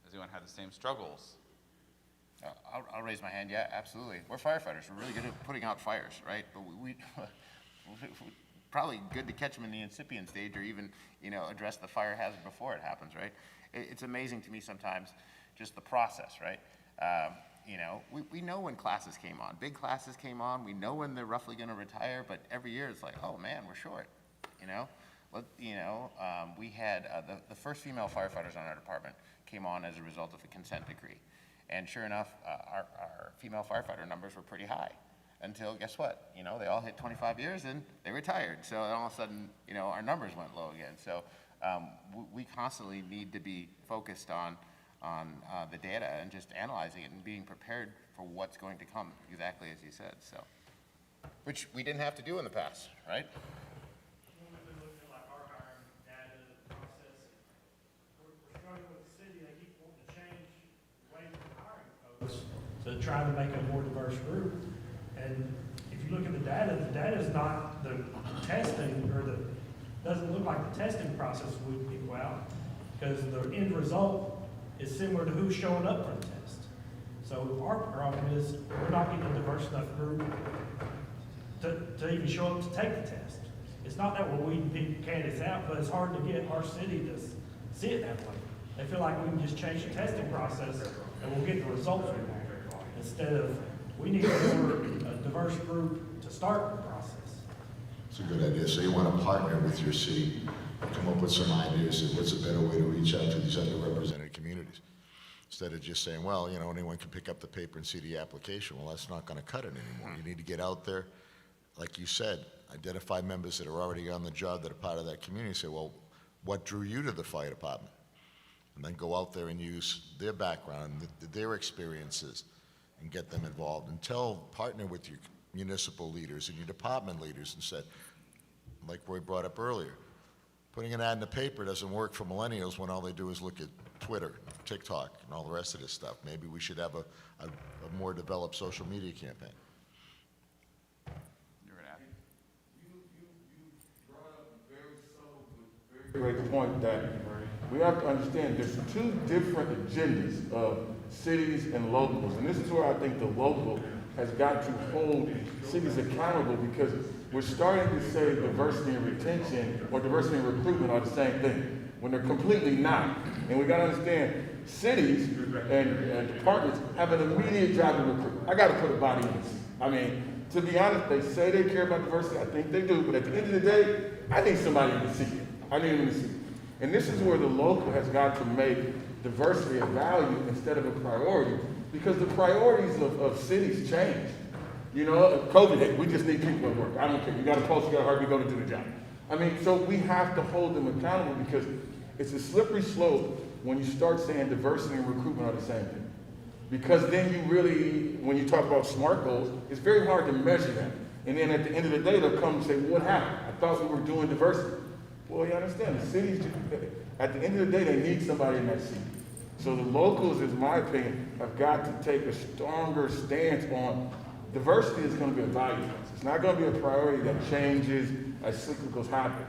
Does anyone have the same struggles? I'll raise my hand. Yeah, absolutely. We're firefighters. We're really good at putting out fires, right? But we probably good to catch them in the incipient stage, or even address the fire hazard before it happens, right? It's amazing to me sometimes, just the process, right? We know when classes came on. Big classes came on. We know when they're roughly going to retire, but every year it's like, oh man, we're short. We had the first female firefighters on our department came on as a result of a consent decree, and sure enough, our female firefighter numbers were pretty high. Until guess what? They all hit 25 years and they retired. So then all of a sudden, our numbers went low again. So we constantly need to be focused on the data and just analyzing it and being prepared for what's going to come, exactly as you said. So, which we didn't have to do in the past, right? When we've been looking at like our hiring data process, we're struggling with the city. They keep wanting to change the way we're hiring folks to try to make a more diverse group. And if you look at the data is not the testing, or doesn't look like the testing process would people out, because the end result is similar to who's showing up for the test. So our problem is we're not getting a diverse enough group to even show up to take the test. It's not that we're weeding candidates out, but it's hard to get our city to see it that way. They feel like we can just change the testing process and we'll get the results we want, instead of we need a diverse group to start the process. It's a good idea. So you want to partner with your city, come up with some ideas of what's a better way to reach out to these underrepresented communities. Instead of just saying, well, anyone can pick up the paper and see the application. Well, that's not going to cut it anymore. You need to get out there, like you said, identify members that are already on the job that are part of that community. Say, well, what drew you to the fire department? And then go out there and use their background, their experiences, and get them involved. And partner with your municipal leaders and your department leaders and said, like Roy brought up earlier, putting an ad in the paper doesn't work for millennials when all they do is look at Twitter, TikTok, and all the rest of this stuff. Maybe we should have a more developed social media campaign. You're going to add? You brought up a very subtle but very Great point that we have to understand there's two different agendas of cities and locals. And this is where I think the local has got to hold cities accountable, because we're starting to say diversity and retention or diversity and recruitment are the same thing, when they're completely not. And we got to understand cities and departments have an immediate job to recruit. I got to put a body in the seat. I mean, to be honest, they say they care about diversity. I think they do. But at the end of the day, I need somebody in the seat. I need them in the seat. And this is where the local has got to make diversity a value instead of a priority, because the priorities of cities change. COVID hit, we just need people at work. I don't care. You got a pulse, you got a heart, you're going to do the job. I mean, so we have to hold them accountable, because it's a slippery slope when you start saying diversity and recruitment are the same thing. Because then you really, when you talk about SMART goals, it's very hard to measure that. And then at the end of the day, they'll come and say, well, what happened? I thought we were doing diversity. Well, you understand, the cities, at the end of the day, they need somebody in that seat. So the locals, in my opinion, have got to take a stronger stance on diversity is going to be a value. It's not going to be a priority that changes as cyclicals happen.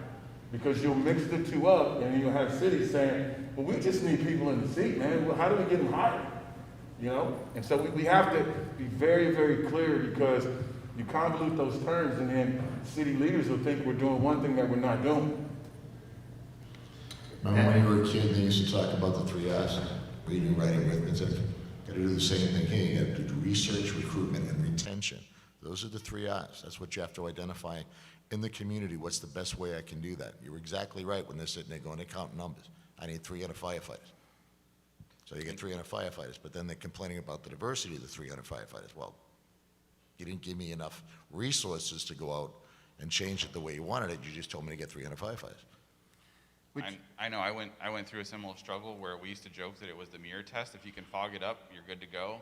Because you'll mix the two up, and you'll have cities saying, well, we just need people in the seat, man. Well, how do we get them hired? And so we have to be very, very clear, because you convolute those terms, and then city leaders will think we're doing one thing that we're not doing. Remember when you were a kid, they used to talk about the 3 R's, reading, writing, arithmetic. Got to do the same thing here. You got to do research, recruitment, and retention. Those are the 3 R's. That's what you have to identify in the community. What's the best way I can do that? You're exactly right when they're sitting there going, they count numbers. I need 300 firefighters. So you get 300 firefighters, but then they're complaining about the diversity of the 300 firefighters. Well, You didn't give me enough resources to go out and change it the way you wanted it. You just told me to get 300 firefighters. I know, I went through a similar struggle where we used to joke that it was the mirror test. If you can fog it up, you're good to go.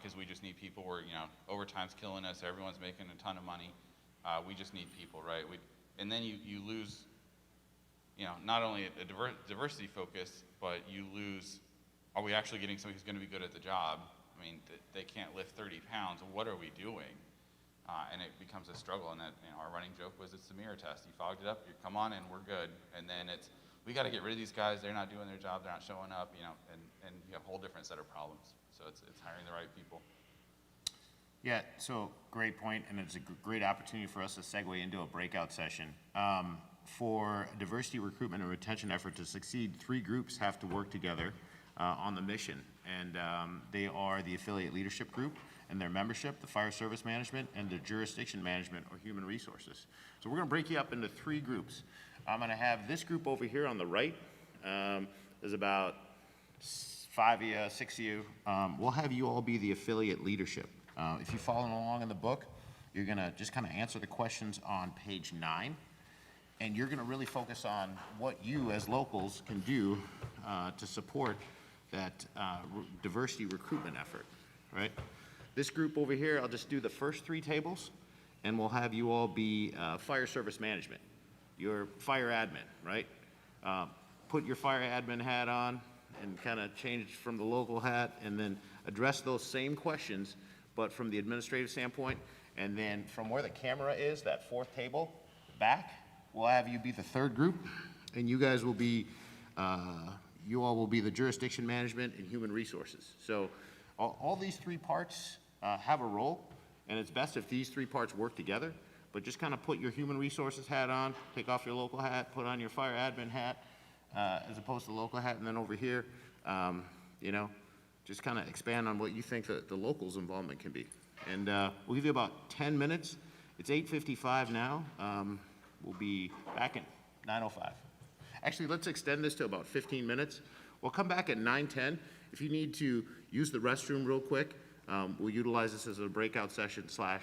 Because we just need people where, overtime's killing us, everyone's making a ton of money. We just need people, right? And then you lose, not only a diversity focus, but you lose, are we actually getting somebody who's gonna be good at the job? I mean, they can't lift 30 pounds, what are we doing? And it becomes a struggle, and that, our running joke was it's the mirror test. You fogged it up, you come on and we're good. And then we gotta get rid of these guys, they're not doing their job, they're not showing up, and you have a whole different set of problems. So it's hiring the right people. Yeah, so great point, and it's a great opportunity for us to segue into a breakout session. For a diversity recruitment and retention effort to succeed, 3 groups have to work together on the mission. And they are the affiliate leadership group and their membership, the fire service management, and the jurisdiction management or human resources. So we're gonna break you up into 3 groups. I'm gonna have this group over here on the right. There's about 5 of you, 6 of you. We'll have you all be the affiliate leadership. If you're following along in the book, you're gonna just kind of answer the questions on page 9, and you're gonna really focus on what you as locals can do to support that diversity recruitment effort, right? This group over here, I'll just do the first 3 tables, and we'll have you all be fire service management, your fire admin, right? Put your fire admin hat on and kind of change from the local hat, and then address those same questions, but from the administrative standpoint. And then from where the camera is, that 4th table back, we'll have you be the 3rd group, and you guys will be, you all will be the jurisdiction management and human resources. So all these 3 parts have a role, and it's best if these 3 parts work together, but just kind of put your human resources hat on, take off your local hat, put on your fire admin hat, as opposed to the local hat, and then over here, just kind of expand on what you think the locals' involvement can be. And we'll give you about 10 minutes. It's 8:55 now. We'll be back at 9:05. Actually, let's extend this to about 15 minutes. We'll come back at 9:10. If you need to use the restroom real quick, we'll utilize this as a breakout session / a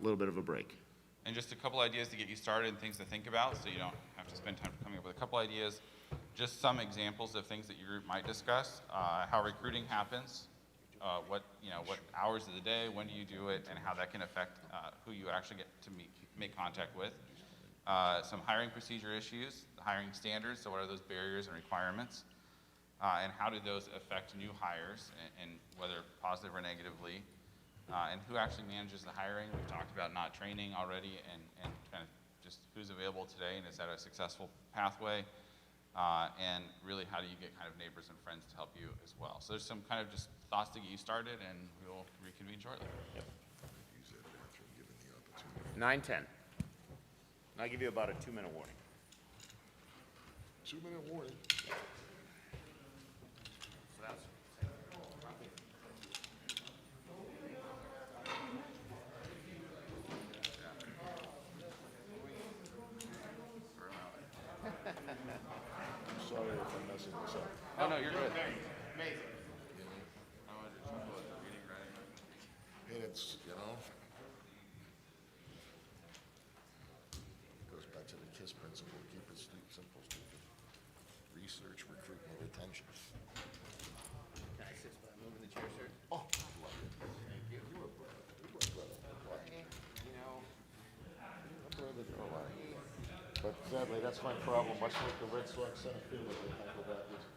little bit of a break. And just a couple ideas to get you started and things to think about, so you don't have to spend time coming up with a couple ideas. Just some examples of things that your group might discuss, how recruiting happens, what hours of the day, when do you do it, and how that can affect who you actually get to make contact with. Some hiring procedure issues, hiring standards, so what are those barriers and requirements, and how do those affect new hires, and whether positive or negatively, and who actually manages the hiring. We've talked about not training already, and kind of just who's available today, and is that a successful pathway. And really, how do you get kind of neighbors and friends to help you as well? So there's some kind of just thoughts to get you started, and we'll reconvene shortly. Use that bathroom, given the opportunity. 9:10. I'll give you about a 2-minute warning. 2-minute warning. Sorry if I'm messing this up. Oh, no, you're good. Amazing. And it's, goes back to the KISS principle, keep it simple, stupid. Research, recruitment, retention. Can I assist by moving the chair, sir? Oh, love it. Thank you. You're a brother. You're a brother. A brother, no lie. But sadly, that's my problem, much like the Red Sox center fielder, they can't go backwards.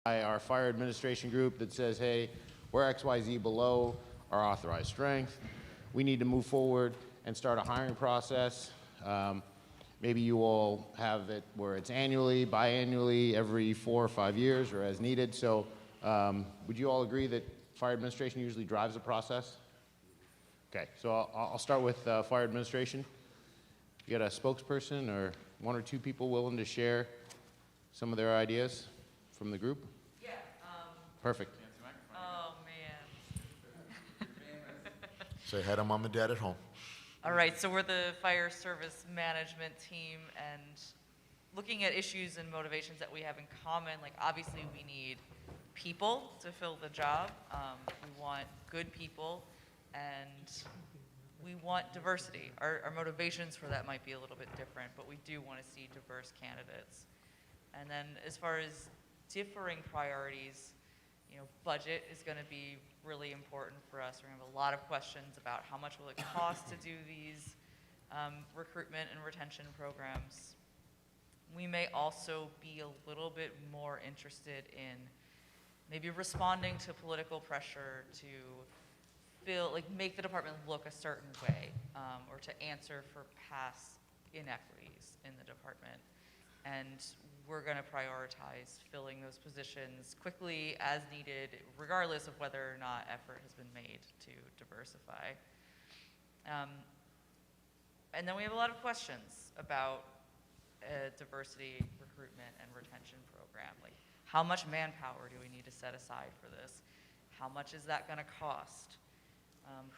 our fire administration group that says, hey, we're XYZ below our authorized strength. We need to move forward and start a hiring process. Maybe you all have it where it's annually, biannually, every 4 or 5 years, or as needed. So would you all agree that fire administration usually drives the process? Okay, so I'll start with fire administration. You got a spokesperson or 1 or 2 people willing to share some of their ideas from the group? Yeah, Perfect. oh, man. Say hi to mom and dad at home. All right, so we're the fire service management team, and looking at issues and motivations that we have in common, like obviously we need people to fill the job. We want good people, and we want diversity. Our motivations for that might be a little bit different, but we do want to see diverse candidates. And then as far as differing priorities, you know, budget is going to be really important for us. We're going to have a lot of questions about how much will it cost to do these recruitment and retention programs. We may also be a little bit more interested in maybe responding to political pressure to make the department look a certain way, or to answer for past inequities in the department. And we're going to prioritize filling those positions quickly as needed, regardless of whether or not effort has been made to diversify. And then we have a lot of questions about a diversity recruitment and retention program. Like, how much manpower do we need to set aside for this? How much is that going to cost?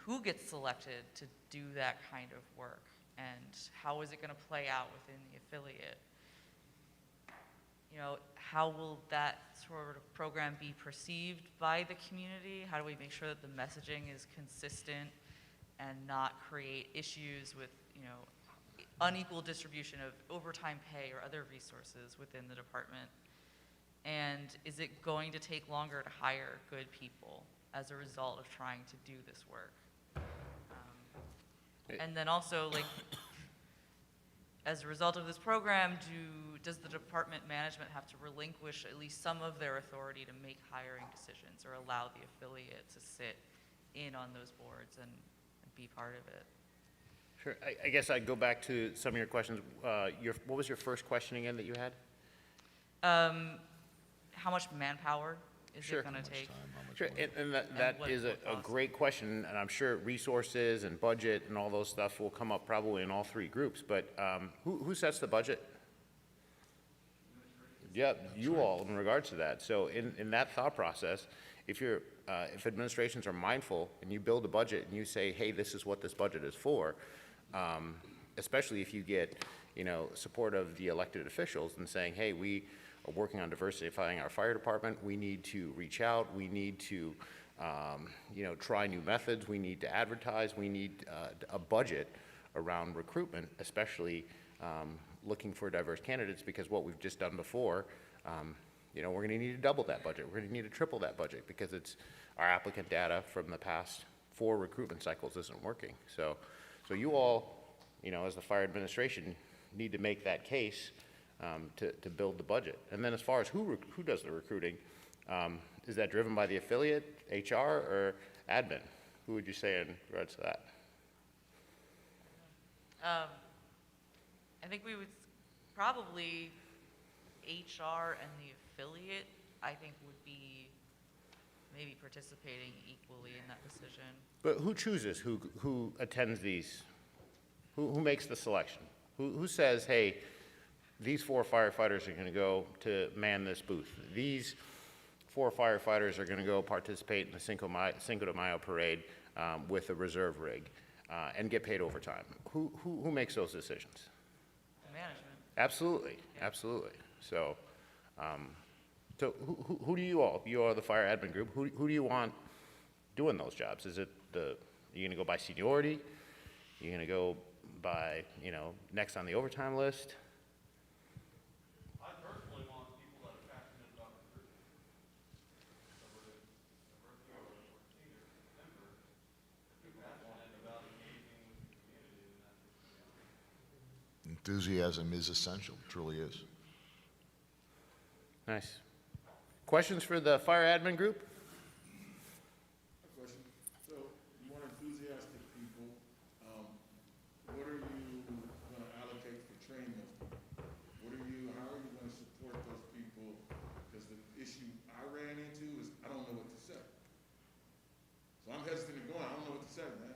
Who gets selected to do that kind of work? And how is it going to play out within the affiliate? You know, how will that sort of program be perceived by the community? How do we make sure that the messaging is consistent and not create issues with, you know, unequal distribution of overtime pay or other resources within the department? And is it going to take longer to hire good people as a result of trying to do this work? And then also, like, as a result of this program, does the department management have to relinquish at least some of their authority to make hiring decisions, or allow the affiliate to sit in on those boards and be part of it? Sure. I guess I'd go back to some of your questions. What was your first question again that you had? How much manpower is it going to take? Sure, and that what is it a will cost. great question, and I'm sure resources and budget and all those stuff will come up probably in all 3 groups, but who sets the budget? Yeah, you all in regards to that. So in that thought process, if administrations are mindful and you build a budget and you say, hey, this is what this budget is for, especially if you get, you know, support of the elected officials and saying, hey, we are working on diversifying our fire department, we need to reach out, we need to, you know, try new methods, we need to advertise, we need a budget around recruitment, especially looking for diverse candidates, because what we've just done before, you know, we're going to need to double that budget. We're going to need to triple that budget because it's our applicant data from the past 4 recruitment cycles isn't working. So you all, you know, as the fire administration, need to make that case to build the budget. And then as far as who does the recruiting, is that driven by the affiliate, HR, or admin? Who would you say in regards to that? I think we would probably HR and the affiliate, I think, would be maybe participating equally in that decision. But who chooses who attends these? Who makes the selection? Who says, hey, these 4 firefighters are going to go to man this booth. These 4 firefighters are going to go participate in the Cinco de Mayo parade with a reserve rig and get paid overtime. Who makes those decisions? Management. Absolutely, absolutely. So, who do you all? You are the fire admin group. Who do you want doing those jobs? Is it are you going to go by seniority? Are you going to go by, you know, next on the overtime list? I personally want people that are passionate about recruitment. So we're a birthday or a senior member, who's passionate about engaging with the community, and that's what we are. Enthusiasm is essential, truly is. Nice. Questions for the fire admin group? Question. So you want enthusiastic people. What are you going to allocate for training those people? How are you going to support those people? Because the issue I ran into is I don't know what to say. So I'm hesitant to go on. I don't know what to say, man.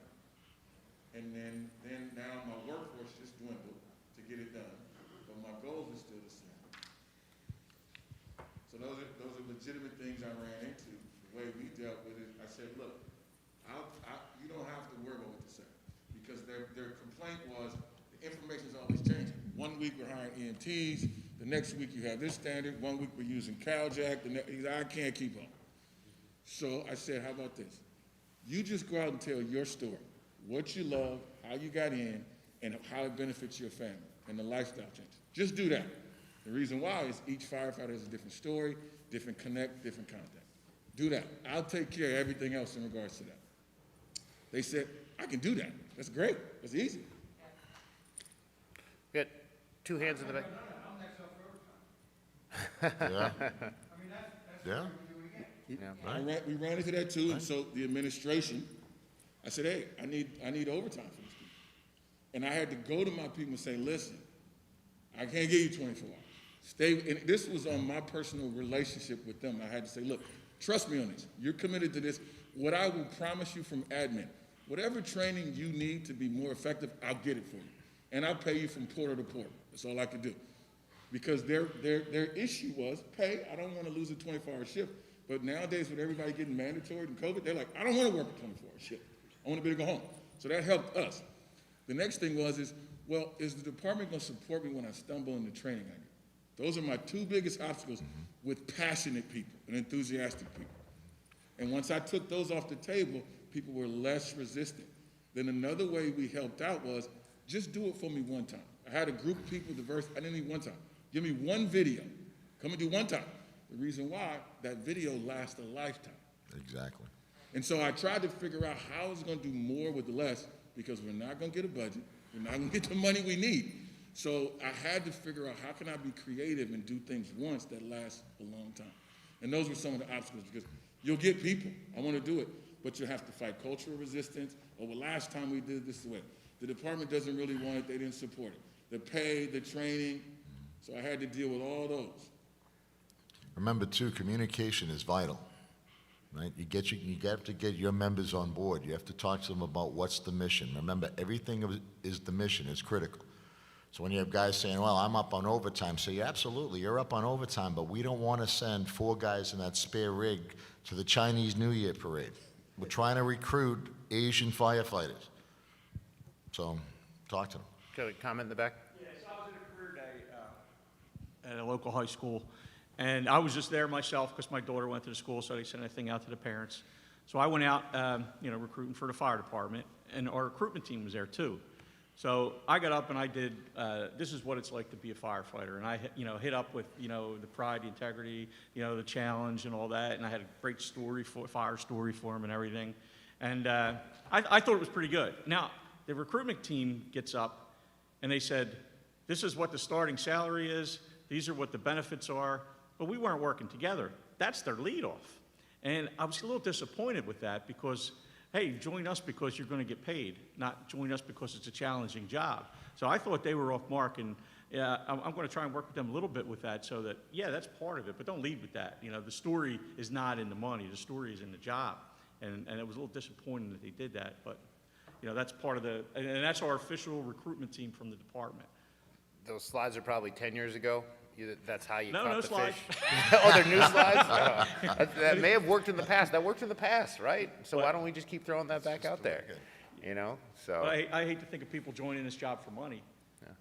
And then now my workforce just dwindled to get it done, but my goals are still the same. So those are legitimate things I ran into. The way we dealt with it, I said, look, you don't have to worry about what to say, because their complaint was the information is always changing. 1 week we're hiring EMTs, the next week you have this standard, 1 week we're using CalJack, I can't keep up. So I said, how about this? You just go out and tell your story, what you love, how you got in, and how it benefits your family, and the lifestyle change. Just do that. The reason why is each firefighter has a different story, different connect, different contact. Do that. I'll take care of everything else in regards to that. They said, I can do that. That's great. That's easy. We got 2 hands in the back. I'm next up for overtime. Yeah, I mean, that's yeah. what we're doing again. Yeah. We ran into that too, and so the administration, I said, hey, I need overtime for these people. And I had to go to my people and say, listen, I can't give you 24 hours. And this was on my personal relationship with them. I had to say, look, trust me on this. You're committed to this. What I will promise you from admin, whatever training you need to be more effective, I'll get it for you. And I'll pay you from porter to porter. That's all I could do. Because their issue was pay. I don't want to lose a 24-hour shift. But nowadays, with everybody getting mandatory and COVID, they're like, I don't want to work a 24-hour shift. I want to be able to go home. So that helped us. The next thing is the department going to support me when I stumble in the training I get? Those are my 2 biggest obstacles with passionate people and enthusiastic people. And once I took those off the table, people were less resistant. Then another way we helped out was just do it for me one time. I had a group of people diverse. I didn't need one time. Give me one video. Come and do one time. The reason why, that video lasts a lifetime. Exactly. And so I tried to figure out how I was going to do more with less, because we're not going to get a budget. We're not going to get the money we need. So I had to figure out how can I be creative and do things once that last a long time. And those were some of the obstacles, because you'll get people. I want to do it, but you'll have to fight cultural resistance. Oh, well, last time we did this way. The department doesn't really want it. They didn't support it. The pay, the training. So I had to deal with all those. Remember too, communication is vital, right? You have to get your members on board. You have to talk to them about what's the mission. Remember, everything is the mission, is critical. So when you have guys saying, well, I'm up on overtime, say, yeah, absolutely, you're up on overtime, but we don't want to send 4 guys in that spare rig to the Chinese New Year parade. We're trying to recruit Asian firefighters. So talk to them. Got a comment in the back? Yeah, so I was at a career day at a local high school, and I was just there myself because my daughter went to the school, so they sent anything out to the parents. So I went out, recruiting for the fire department, and our recruitment team was there too. So I got up and I did, this is what it's like to be a firefighter. And I, hit up with, the pride, the integrity, the challenge and all that. And I had a great fire story for him and everything. And I thought it was pretty good. Now, the recruitment team gets up and they said, this is what the starting salary is. These are what the benefits are. But we weren't working together. That's their lead off. And I was a little disappointed with that because, hey, join us because you're going to get paid, not join us because it's a challenging job. So I thought they were off mark, and I'm going to try and work with them a little bit with that so that, yeah, that's part of it, but don't lead with that. The story is not in the money. The story is in the job. And it was a little disappointing that they did that, but, that's part of and that's our official recruitment team from the department. Those slides are probably 10 years ago. That's how you No, caught no the slides. fish. Oh, they're new slides? That may have worked in the past. That worked in the past, right? So why don't we just keep throwing that back out there? So. But I hate to think of people joining this job for money.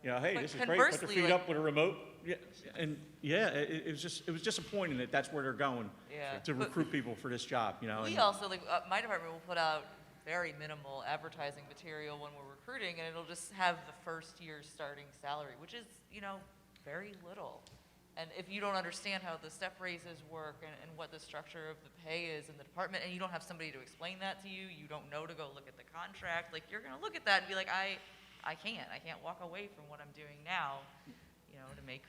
Hey, But this is great, put their conversely, feet like- up with a remote. Yeah, and yeah, it was disappointing that that's where they're going Yeah, to but- recruit people for this job, We and- also, my department will put out very minimal advertising material when we're recruiting, and it'll just have the first year's starting salary, which is, very little. And if you don't understand how the step raises work and what the structure of the pay is in the department, and you don't have somebody to explain that to you, you don't know to go look at the contract, you're gonna look at that and be like, I can't walk away from what I'm doing now, to make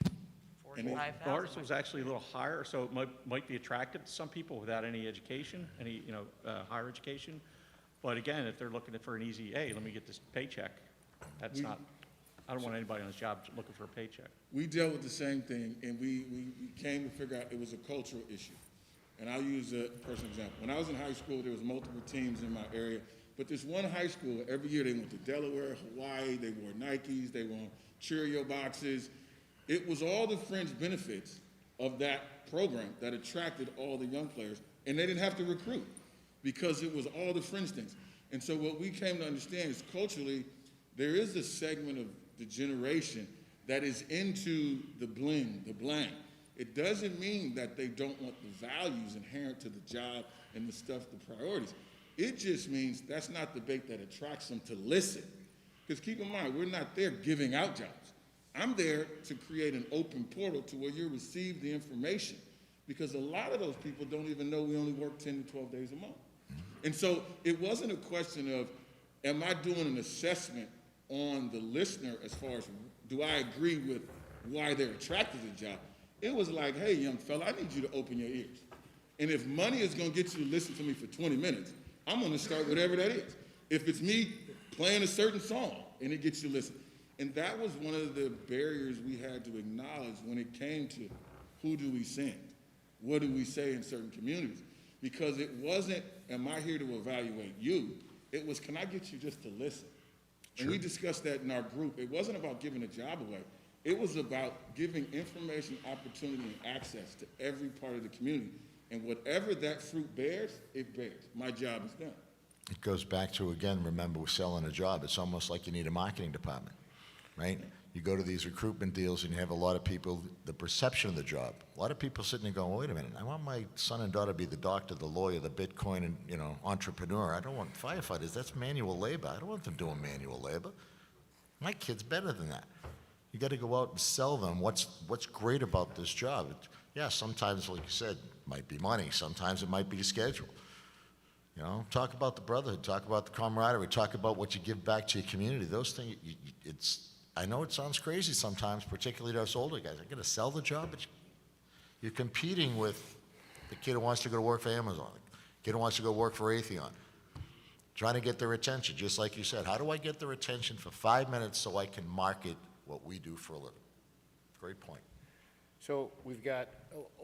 Ours 45,000. was actually a little higher, so it might be attractive to some people without any education, any, higher education. But again, if they're looking for an easy, hey, let me get this paycheck, that's not, I don't want anybody on this job looking for a paycheck. We dealt with the same thing, and we came to figure out it was a cultural issue. And I'll use a personal example. When I was in high school, there was multiple teams in my area, but this one high school, every year they went to Delaware, Hawaii, they wore Nikes, they wore Cheerio boxes. It was all the fringe benefits of that program that attracted all the young players, and they didn't have to recruit because it was all the fringe things. And so what we came to understand is culturally, there is a segment of the generation that is into the bling, the blang. It doesn't mean that they don't want the values inherent to the job and the stuff, the priorities. It just means that's not the bait that attracts them to listen. Because keep in mind, we're not there giving out jobs. I'm there to create an open portal to where you receive the information. Because a lot of those people don't even know we only work 10 to 12 days a month. And so it wasn't a question of, am I doing an assessment on the listener as far as, do I agree with why they're attracted to the job? It was like, hey, young fella, I need you to open your ears. And if money is going to get you to listen to me for 20 minutes, I'm going to start whatever that is. If it's me playing a certain song and it gets you to listen. And that was one of the barriers we had to acknowledge when it came to who do we send? What do we say in certain communities? Because it wasn't, am I here to evaluate you? It was, can I get you just to listen? Sure. And we discussed that in our group. It wasn't about giving a job away. It was about giving information, opportunity, and access to every part of the community. And whatever that fruit bears, it bears. My job is done. It goes back to, again, remember, we're selling a job. It's almost like you need a marketing department, right? You go to these recruitment deals and you have a lot of people, the perception of the job. A lot of people sitting there going, wait a minute, I want my son and daughter to be the doctor, the lawyer, the Bitcoin, and, entrepreneur. I don't want firefighters. That's manual labor. I don't want them doing manual labor. My kid's better than that. You got to go out and sell them what's great about this job. Yeah, sometimes, like you said, it might be money. Sometimes it might be a schedule. Talk about the brotherhood. Talk about the camaraderie. Talk about what you give back to your community. Those things, I know it sounds crazy sometimes, particularly to us older guys. I'm going to sell the job, but you're competing with the kid who wants to go to work for Amazon, the kid who wants to go work for Raytheon, trying to get their attention, just like you said. How do I get their attention for 5 minutes so I can market what we do for a living? Great point. So we've got,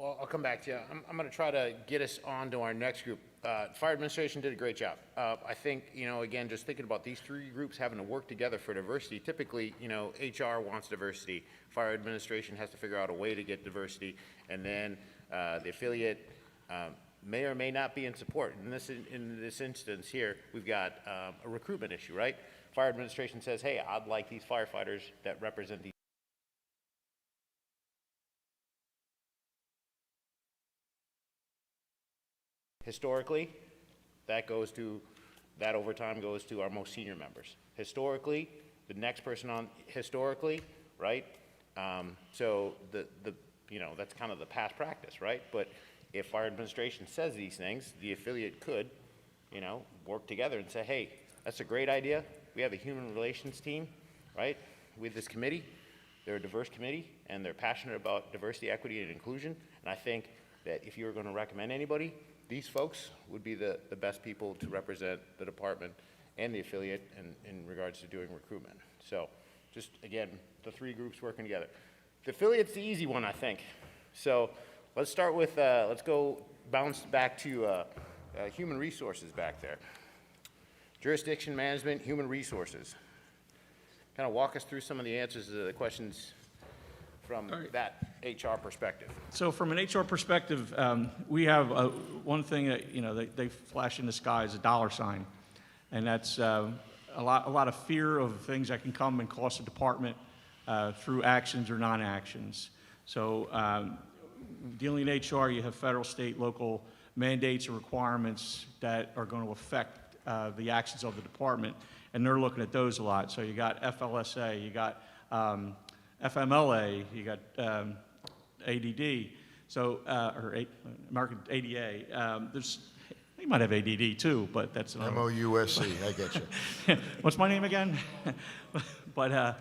I'll come back to you. I'm going to try to get us on to our next group. Fire administration did a great job. I think, again, just thinking about these three groups having to work together for diversity, typically, HR wants diversity. Fire administration has to figure out a way to get diversity. And then the affiliate may or may not be in support. In this instance here, we've got a recruitment issue, right? Fire administration says, hey, I'd like these firefighters that represent these. Historically, that overtime goes to our most senior members. Historically, the next person on, right? So that's kind of the past practice, right? But if our administration says these things, the affiliate could, work together and say, hey, that's a great idea. We have a human relations team, right? With this committee, they're a diverse committee and they're passionate about diversity, equity, and inclusion. And I think that if you were going to recommend anybody, these folks would be the best people to represent the department and the affiliate in regards to doing recruitment. So just, again, the three groups working together. The affiliate's the easy one, I think. So let's start with, let's go bounce back to human resources back there. Jurisdiction management, human resources. Kind of walk us through some of the answers to the questions from that HR perspective. So from an HR perspective, we have one thing that they flash in the sky is a dollar sign, and that's a lot of fear of things that can come and cost the department through actions or non-actions. So dealing in HR, you have federal, state, local mandates and requirements that are going to affect the actions of the department, and they're looking at those a lot. So you got FLSA, you got FMLA, you got ADD, so American ADA. You might have ADD too, but that's another. MOUSC, I get you. What's my name again? But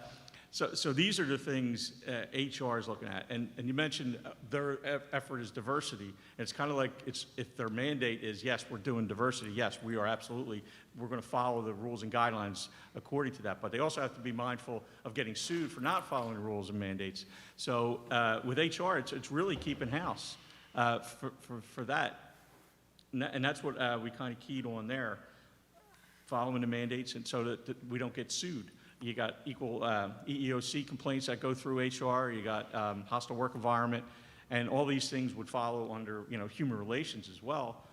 So these are the things HR is looking at. And you mentioned their effort is diversity. And it's kind of like if their mandate is, yes, we're doing diversity, yes, we are absolutely, we're going to follow the rules and guidelines according to that. But they also have to be mindful of getting sued for not following rules and mandates. So with HR, it's really keeping house for that. And that's what we kind of keyed on there, following the mandates, and so that we don't get sued. You got equal EEOC complaints that go through HR. You got hostile work environment, and all these things would follow under human relations as well.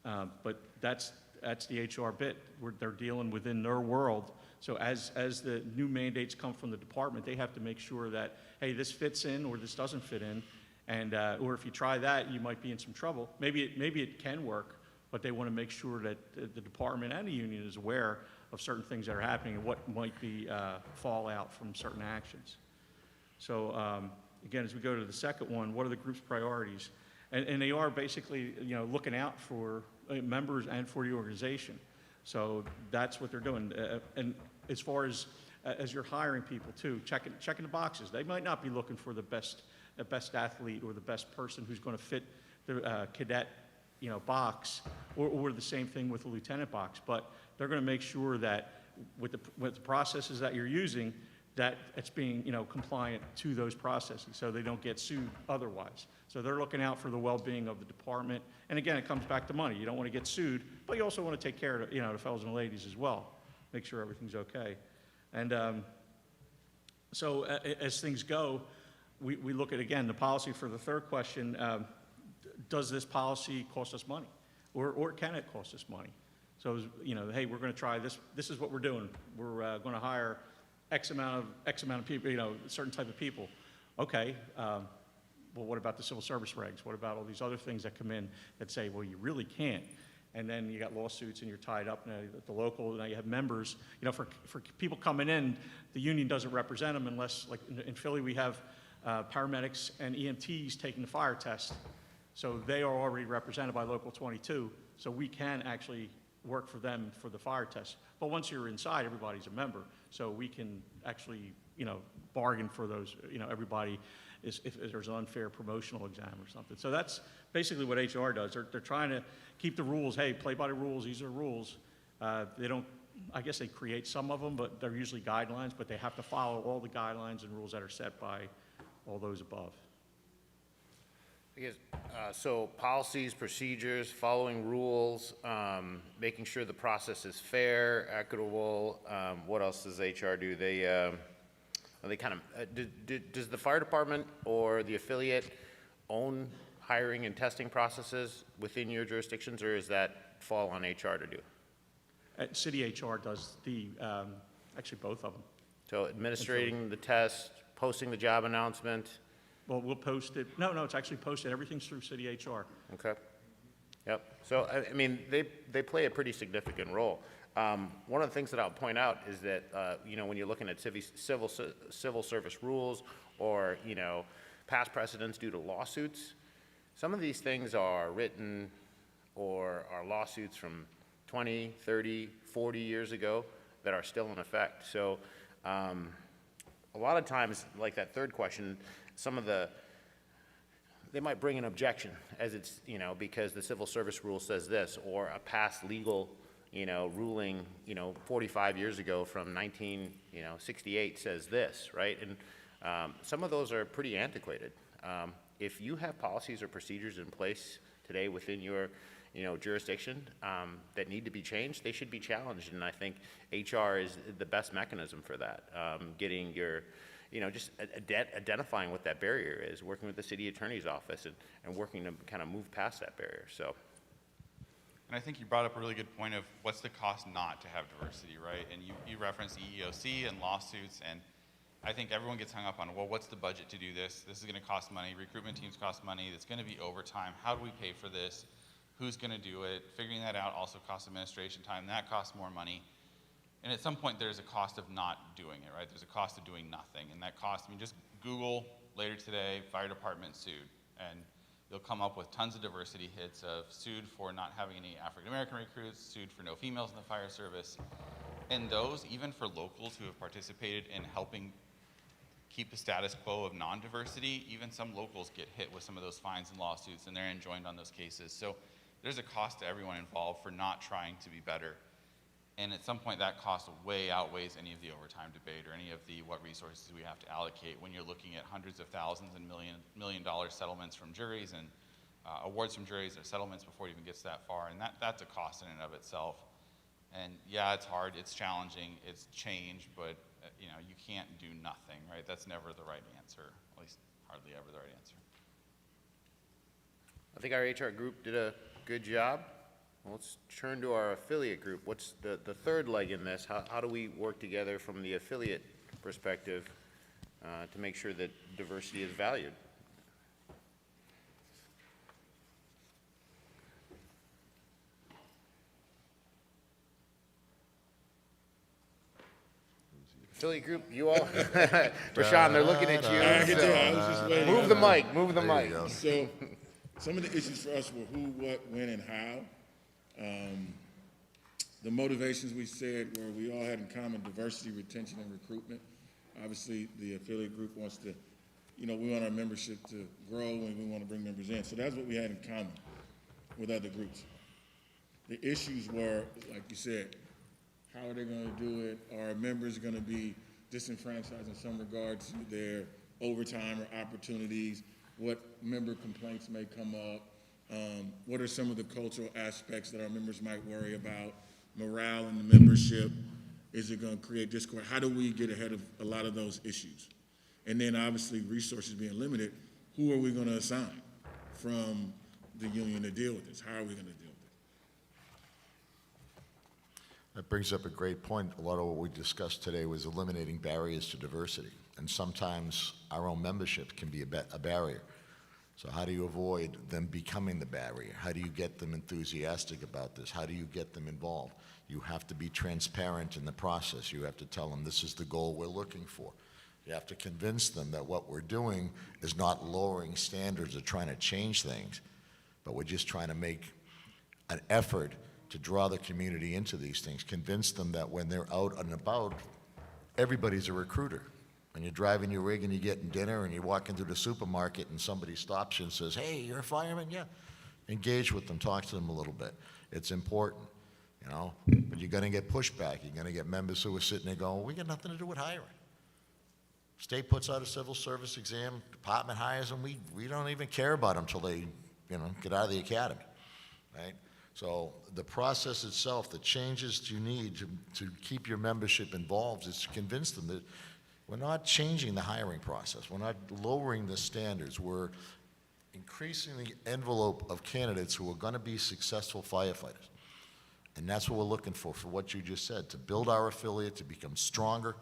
But that's the HR bit. They're dealing within their world. So as the new mandates come from the department, they have to make sure that, hey, this fits in or this doesn't fit in, and or if you try that, you might be in some trouble. Maybe it can work, but they want to make sure that the department and the union is aware of certain things that are happening and what might be fallout from certain actions. So again, as we go to the second one, what are the group's priorities? And they are basically looking out for members and for the organization. So that's what they're doing. And as far as you're hiring people too, checking the boxes. They might not be looking for the best athlete or the best person who's going to fit the cadet box, or the same thing with the lieutenant box, but they're going to make sure that with the processes that you're using, that it's being compliant to those processes, so they don't get sued otherwise. So they're looking out for the well-being of the department, and again, it comes back to money. You don't want to get sued, but you also want to take care of the fellows and ladies as well, make sure everything's okay. And so as things go, we look at again the policy for the third question. Does this policy cost us money, or can it cost us money? So, hey, we're going to try this. This is what we're doing. We're going to hire X amount of people, a certain type of people. Okay. Well, what about the civil service regs? What about all these other things that come in that say, well, you really can't? And then you got lawsuits and you're tied up at the local. Now you have members. For people coming in, the union doesn't represent them unless, like in Philly, we have paramedics and EMTs taking the fire test. So they are already represented by Local 22, so we can actually work for them for the fire test. But once you're inside, everybody's a member, so we can actually, bargain for those, everybody if there's an unfair promotional exam or something. So that's basically what HR does. They're trying to keep the rules. Hey, play by the rules. These are rules. They don't, I guess they create some of them, but they're usually guidelines, but they have to follow all the guidelines and rules that are set by all those above. Because, so policies, procedures, following rules, making sure the process is fair, equitable. What else does HR do? They kind of, does the fire department or the affiliate own hiring and testing processes within your jurisdictions, or does that fall on HR to do? City HR does actually both of them. So administrating the test, posting the job announcement. Well, we'll post it. No, it's actually posted. Everything's through City HR. Okay. Yep. So, I mean, they play a pretty significant role. One of the things that I'll point out is that, when you're looking at civil service rules or, past precedents due to lawsuits, some of these things are written or are lawsuits from 20, 30, 40 years ago that are still in effect. So, a lot of times, like that third question, they might bring an objection as it's, because the civil service rule says this, or a past legal, ruling, 45 years ago from 1968 says this, right? And some of those are pretty antiquated. If you have policies or procedures in place today within your, jurisdiction that need to be changed, they should be challenged. And I think HR is the best mechanism for that. Getting your, just identifying what that barrier is, working with the city attorney's office and working to kind of move past that barrier, so. And I think you brought up a really good point of what's the cost not to have diversity, right? And you referenced EEOC and lawsuits, and I think everyone gets hung up on, well, what's the budget to do this? This is gonna cost money, recruitment teams cost money, it's gonna be overtime, how do we pay for this? Who's gonna do it? Figuring that out also costs administration time, that costs more money. And at some point, there's a cost of not doing it, right? There's a cost of doing nothing. And that cost, just Google later today, fire department sued. And you'll come up with tons of diversity hits of sued for not having any African-American recruits, sued for no females in the fire service. And those, even for locals who have participated in helping keep the status quo of non-diversity, even some locals get hit with some of those fines and lawsuits, and they're enjoined on those cases. So there's a cost to everyone involved for not trying to be better. And at some point, that cost way outweighs any of the overtime debate or any of the what resources we have to allocate when you're looking at hundreds of thousands and million-dollar settlements from juries and awards from juries or settlements before it even gets that far. And that's a cost in and of itself. And yeah, it's hard, it's challenging, it's change, but you know, you can't do nothing, right? That's never the right answer, at least hardly ever the right answer. I think our HR group did a good job. Let's turn to our affiliate group. What's the third leg in this? How do we work together from the affiliate perspective to make sure that diversity is valued? Affiliate group, you all? Rashawn, they're looking at you. I could tell, I was just waiting. Move the mic, move the There mic. you go. So, some of the issues for us were who, what, when, and how. The motivations we said were we all had in common diversity, retention, and recruitment. Obviously, the affiliate group wants to, you know, we want our membership to grow and we want to bring members in. So that's what we had in common with other groups. The issues were, like you said, how are they going to do it? Are members going to be disenfranchised in some regards to their overtime or opportunities? What member complaints may come up? What are some of the cultural aspects that our members might worry about? Morale in the membership? Is it going to create discord? How do we get ahead of a lot of those issues? And then obviously resources being limited, who are we going to assign from the union to deal with this? How are we going to deal with it? That brings up a great point. A lot of what we discussed today was eliminating barriers to diversity. And sometimes our own membership can be a barrier. So how do you avoid them becoming the barrier? How do you get them enthusiastic about this? How do you get them involved? You have to be transparent in the process. You have to tell them this is the goal we're looking for. You have to convince them that what we're doing is not lowering standards or trying to change things, but we're just trying to make an effort to draw the community into these things. Convince them that when they're out and about, everybody's a recruiter. When you're driving your rig and you're getting dinner and you're walking through the supermarket and somebody stops you and says, hey, you're a fireman? Yeah. Engage with them, talk to them a little bit. It's important, you know, but you're gonna get pushback. You're gonna get members who are sitting there going, well, we got nothing to do with hiring. State puts out a civil service exam, department hires them, we don't even care about them until they, you know, get out of the academy, right? So the process itself, the changes you need to keep your membership involved is to convince them that we're not changing the hiring process. We're not lowering the standards. We're increasing the envelope of candidates who are going to be successful firefighters. And that's what we're looking for what you just said, to build our affiliate, to become stronger,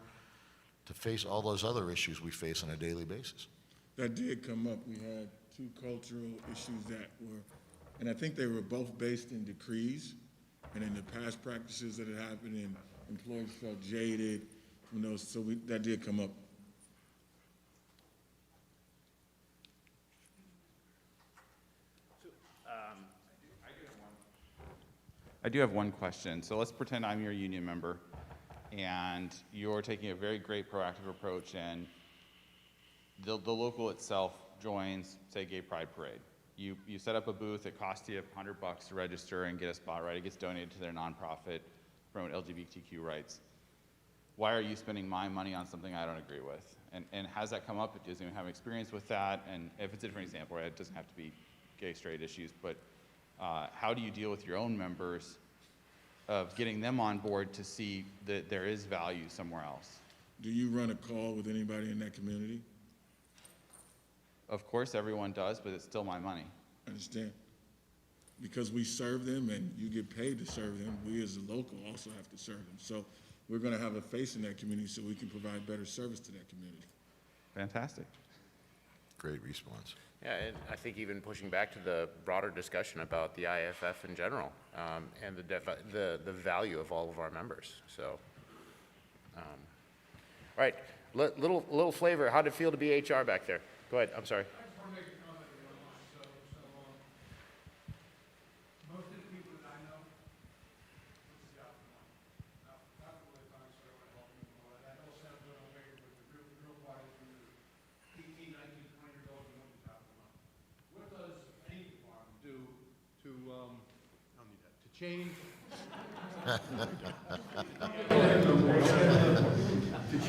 to face all those other issues we face on a daily basis. That did come up. We had two cultural issues that were, and I think they were both based in decrees and in the past practices that had happened, and employees felt jaded. You know, so that did come up. I do have one question. So let's pretend I'm your union member and you're taking a very great proactive approach and the local itself joins, say, Gay Pride Parade. You set up a booth, it costs you $100 to register and get a spot, right? It gets donated to their nonprofit, promote LGBTQ rights. Why are you spending my money on something I don't agree with? And has that come up? Does anyone have experience with that? And if it's a different example, right, it doesn't have to be gay, straight issues, but how do you deal with your own members of getting them on board to see that there is value somewhere else? Do you run a call with anybody in that community? Of course, everyone does, but it's still my money. I understand. Because we serve them and you get paid to serve them, we as a local also have to serve them. So we're going to have a face in that community so we can provide better service to that community. Fantastic. Great response. Yeah, and I think even pushing back to the broader discussion about the IFF in general, and the value of all of our members. So, all right, little flavor. How did it feel to be HR back there? Go ahead. I'm sorry. I just want to make a comment if you don't mind. Most of the people that I know, this is the opposite one. Not for the time, so I want to help people. And I know it sounds good on paper, but the real part is change.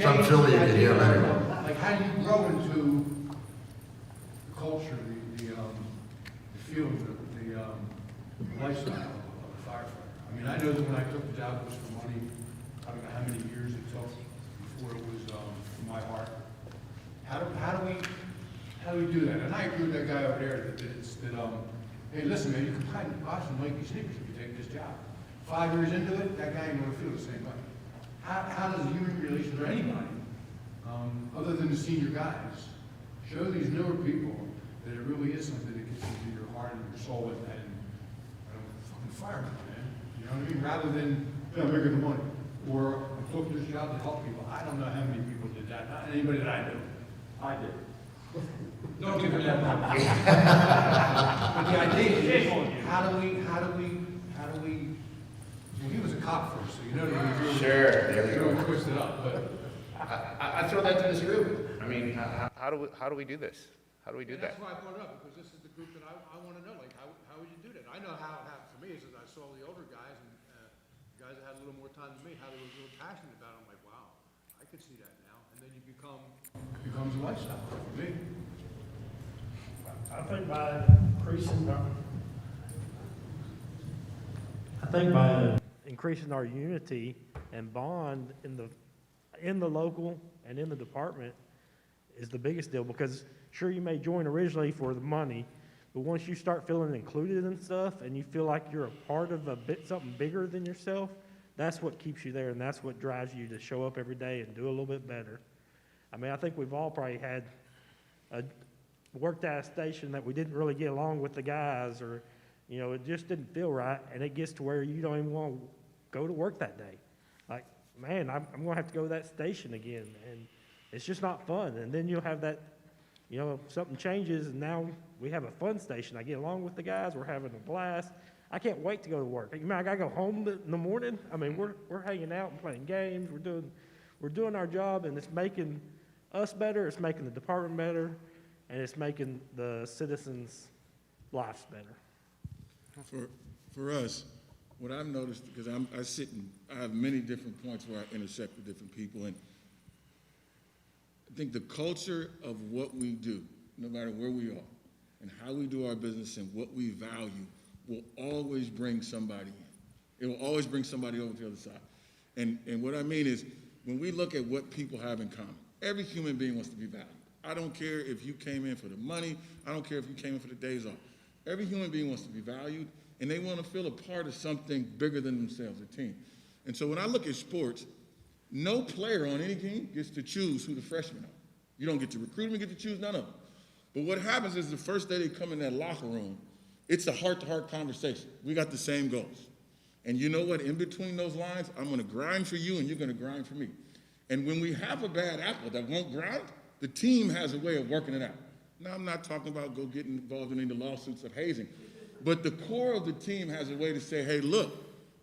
From Philly, you can hear him anyway. Like, how do you grow into the culture, the feel, the lifestyle of a firefighter? I mean, I know that when I took the job, it was for money. I don't know how many years it took before it was from my heart. How do we do that? And I agree with that guy over there hey, listen, man, you can buy some Nike sneakers if you take this job. 5 years into it, that guy ain't gonna feel the same way. How does human relations or anybody, other than the senior guys, show these newer people that it really is something that gets into your heart and your soul and fucking fireman, man. You know what I mean? Rather than, I'm making the money. Or I took this job to help people. I don't know how many people did that. Not anybody that I knew. I did. Don't give him that money. But the idea is, how do we, well, he was a cop first, so you know that he really. Sure, there we go. Really twisted up, but. I throw that to this group. I mean, how do we do this? How do we do And that? that's why I brought it up, because this is the group that I want to know, like, how would you do that? I know how it happened for me, is that I saw the older guys and guys that had a little more time than me, how they were real passionate about it. I'm like, wow, I could see that now. And then you becomes a lifestyle for me. I think by increasing our unity and bond in the local and in the department is the biggest deal, because sure, you may join originally for the money, but once you start feeling included in stuff and you feel like you're a part of something bigger than yourself, that's what keeps you there, and that's what drives you to show up every day and do a little bit better. I mean, I think we've all probably had worked at a station that we didn't really get along with the guys, or, you know, it just didn't feel right, and it gets to where you don't even want to go to work that day. Like, man, I'm going to have to go to that station again, and it's just not fun. And then you'll have that, you know, something changes, and now we have a fun station. I get along with the guys. We're having a blast. I can't wait to go to work. You mean I got to go home in the morning? I mean, we're hanging out and playing games. We're doing our job, and it's making us better. It's making the department better, and it's making the citizens' lives better. For us, what I've noticed, because I have many different points where I intersect with different people, and I think the culture of what we do, no matter where we are, and how we do our business and what we value, will always bring somebody in. It will always bring somebody over to the other side. And what I mean is, when we look at what people have in common, every human being wants to be valued. I don't care if you came in for the money. I don't care if you came in for the days off. Every human being wants to be valued, and they want to feel a part of something bigger than themselves, a team. And so when I look at sports, no player on any team gets to choose who the freshmen are. You don't get to recruit them, you get to choose none of them. But what happens is the first day they come in that locker room, it's a heart-to-heart conversation. We got the same goals. And you know what? In between those lines, I'm going to grind for you, and you're going to grind for me. And when we have a bad apple that won't grind, the team has a way of working it out. Now, I'm not talking about go getting involved in any lawsuits of hazing, but the core of the team has a way to say, hey, look,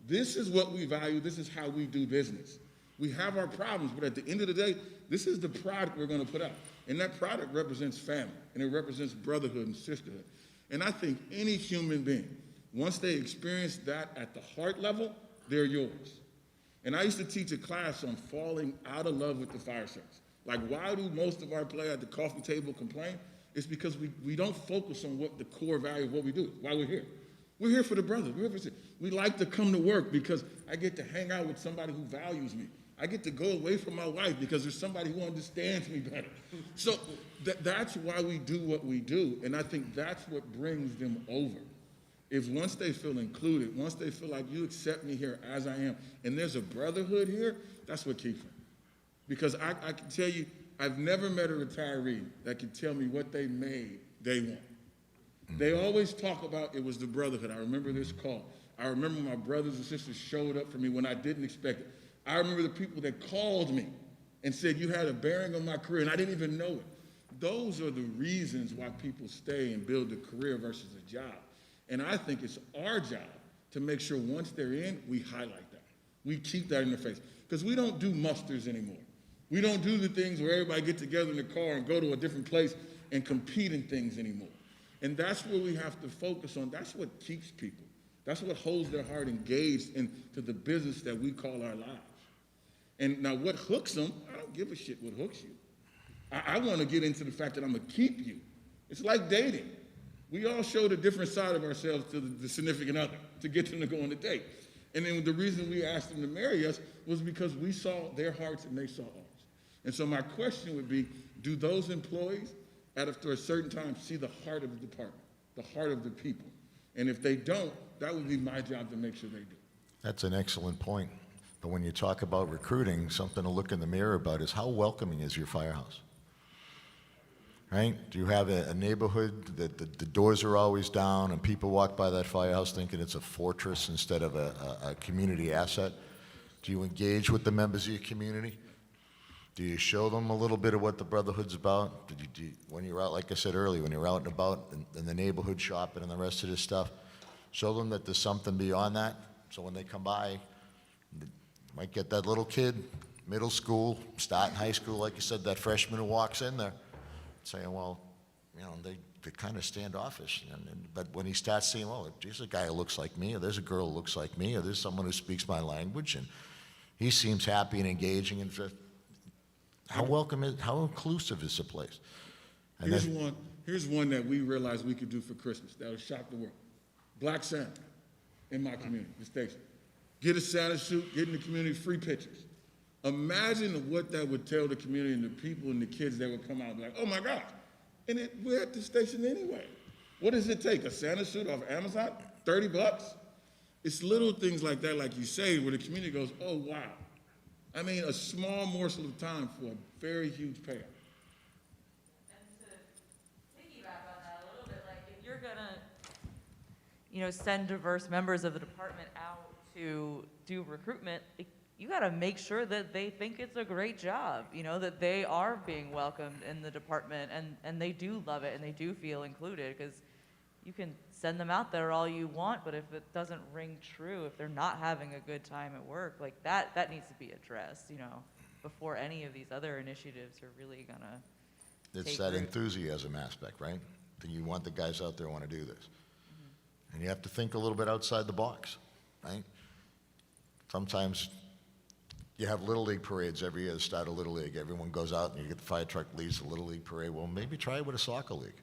this is what we value. This is how we do business. We have our problems, but at the end of the day, this is the product we're going to put out. And that product represents family, and it represents brotherhood and sisterhood. And I think any human being, once they experience that at the heart level, they're yours. And I used to teach a class on falling out of love with the fire service. Like, why do most of our players at the coffee table complain? It's because we don't focus on what the core value of what we do, why we're here. We're here for the brothers. We like to come to work because I get to hang out with somebody who values me. I get to go away from my wife because there's somebody who understands me better. So that's why we do what we do, and I think that's what brings them over. If once they feel included, once they feel like you accept me here as I am, and there's a brotherhood here, that's what keeps them. Because I can tell you, I've never met a retiree that can tell me what they made day one. They always talk about it was the brotherhood. I remember this call. I remember my brothers and sisters showed up for me when I didn't expect it. I remember the people that called me and said, you had a bearing on my career, and I didn't even know it. Those are the reasons why people stay and build a career versus a job. And I think it's our job to make sure once they're in, we highlight that. We keep that in their face. Because we don't do musters anymore. We don't do the things where everybody get together in the car and go to a different place and compete in things anymore. And that's what we have to focus on. That's what keeps people. That's what holds their heart engaged into the business that we call our lives. And now what hooks them, I don't give a shit what hooks you. I want to get into the fact that I'm going to keep you. It's like dating. We all showed a different side of ourselves to the significant other to get them to go on a date. And then the reason we asked them to marry us was because we saw their hearts and they saw ours. And so my question would be, do those employees, after a certain time, see the heart of the department, the heart of the people? And if they don't, that would be my job to make sure they do. That's an excellent point. But when you talk about recruiting, something to look in the mirror about is how welcoming is your firehouse? Right? Do you have a neighborhood that the doors are always down and people walk by that firehouse thinking it's a fortress instead of a community asset? Do you engage with the members of your community? Do you show them a little bit of what the Brotherhood's about? When you're out, like I said earlier, when you're out and about in the neighborhood shopping and the rest of this stuff, show them that there's something beyond that. So when they come by, you might get that little kid, middle school, starting high school, like you said, that freshman who walks in there, saying, well, you know, they kind of standoffish. But when he starts seeing, well, there's a guy who looks like me, or there's a girl who looks like me, or there's someone who speaks my language, and he seems happy and engaging, and just, how inclusive is the place? And Here's one that we realized we could do for Christmas that would shock the world. Black Santa in my community, the station. Get a Santa suit, get in the community, free pictures. Imagine what that would tell the community and the people and the kids that would come out and be like, oh my gosh. And we're at the station anyway. What does it take? A Santa suit off Amazon? $30? It's little things like that, like you say, where the community goes, oh wow. I mean, a small morsel of time for a very huge payoff. And to piggyback on that a little bit, like if you're gonna, you know, send diverse members of the department out to do recruitment, you gotta make sure that they think it's a great job, you know, that they are being welcomed in the department and they do love it and they do feel included, because you can send them out there all you want, but if it doesn't ring true, if they're not having a good time at work, like that needs to be addressed, you know, before any of these other initiatives are really gonna It's take that root. enthusiasm aspect, right? That you want the guys out there who want to do this. And you have to think a little bit outside the box, right? Sometimes you have Little League parades every year to start a Little League. Everyone goes out and you get the fire truck leads the Little League parade. Well, maybe try it with a soccer league,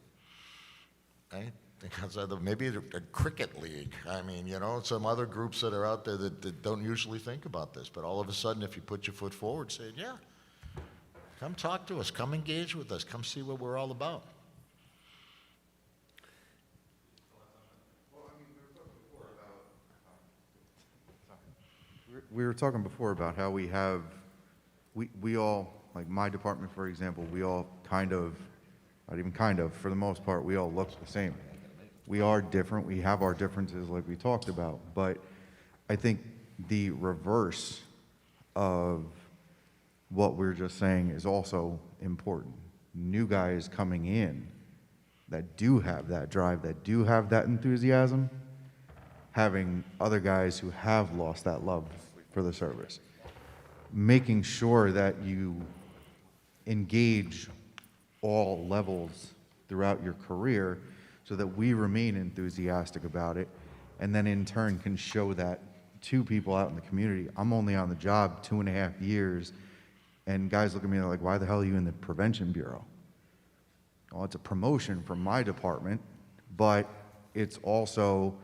right? Think outside maybe a cricket league. I mean, you know, some other groups that are out there that don't usually think about this. But all of a sudden, if you put your foot forward, saying, yeah, come talk to us, come engage with us, come see what we're all about. We were talking before about how we all, like my department, for example, we all kind of, not even kind of, for the most part, we all look the same. We are different, we have our differences like we talked about, but I think the reverse of what we're just saying is also important. New guys coming in that do have that drive, that do have that enthusiasm, having other guys who have lost that love for the service. Making sure that you engage all levels throughout your career so that we remain enthusiastic about it, and then in turn can show that to people out in the community. I'm only on the job 2.5 years, and guys look at me and they're like, why the hell are you in the prevention bureau? Well, it's a promotion from my department, but it's also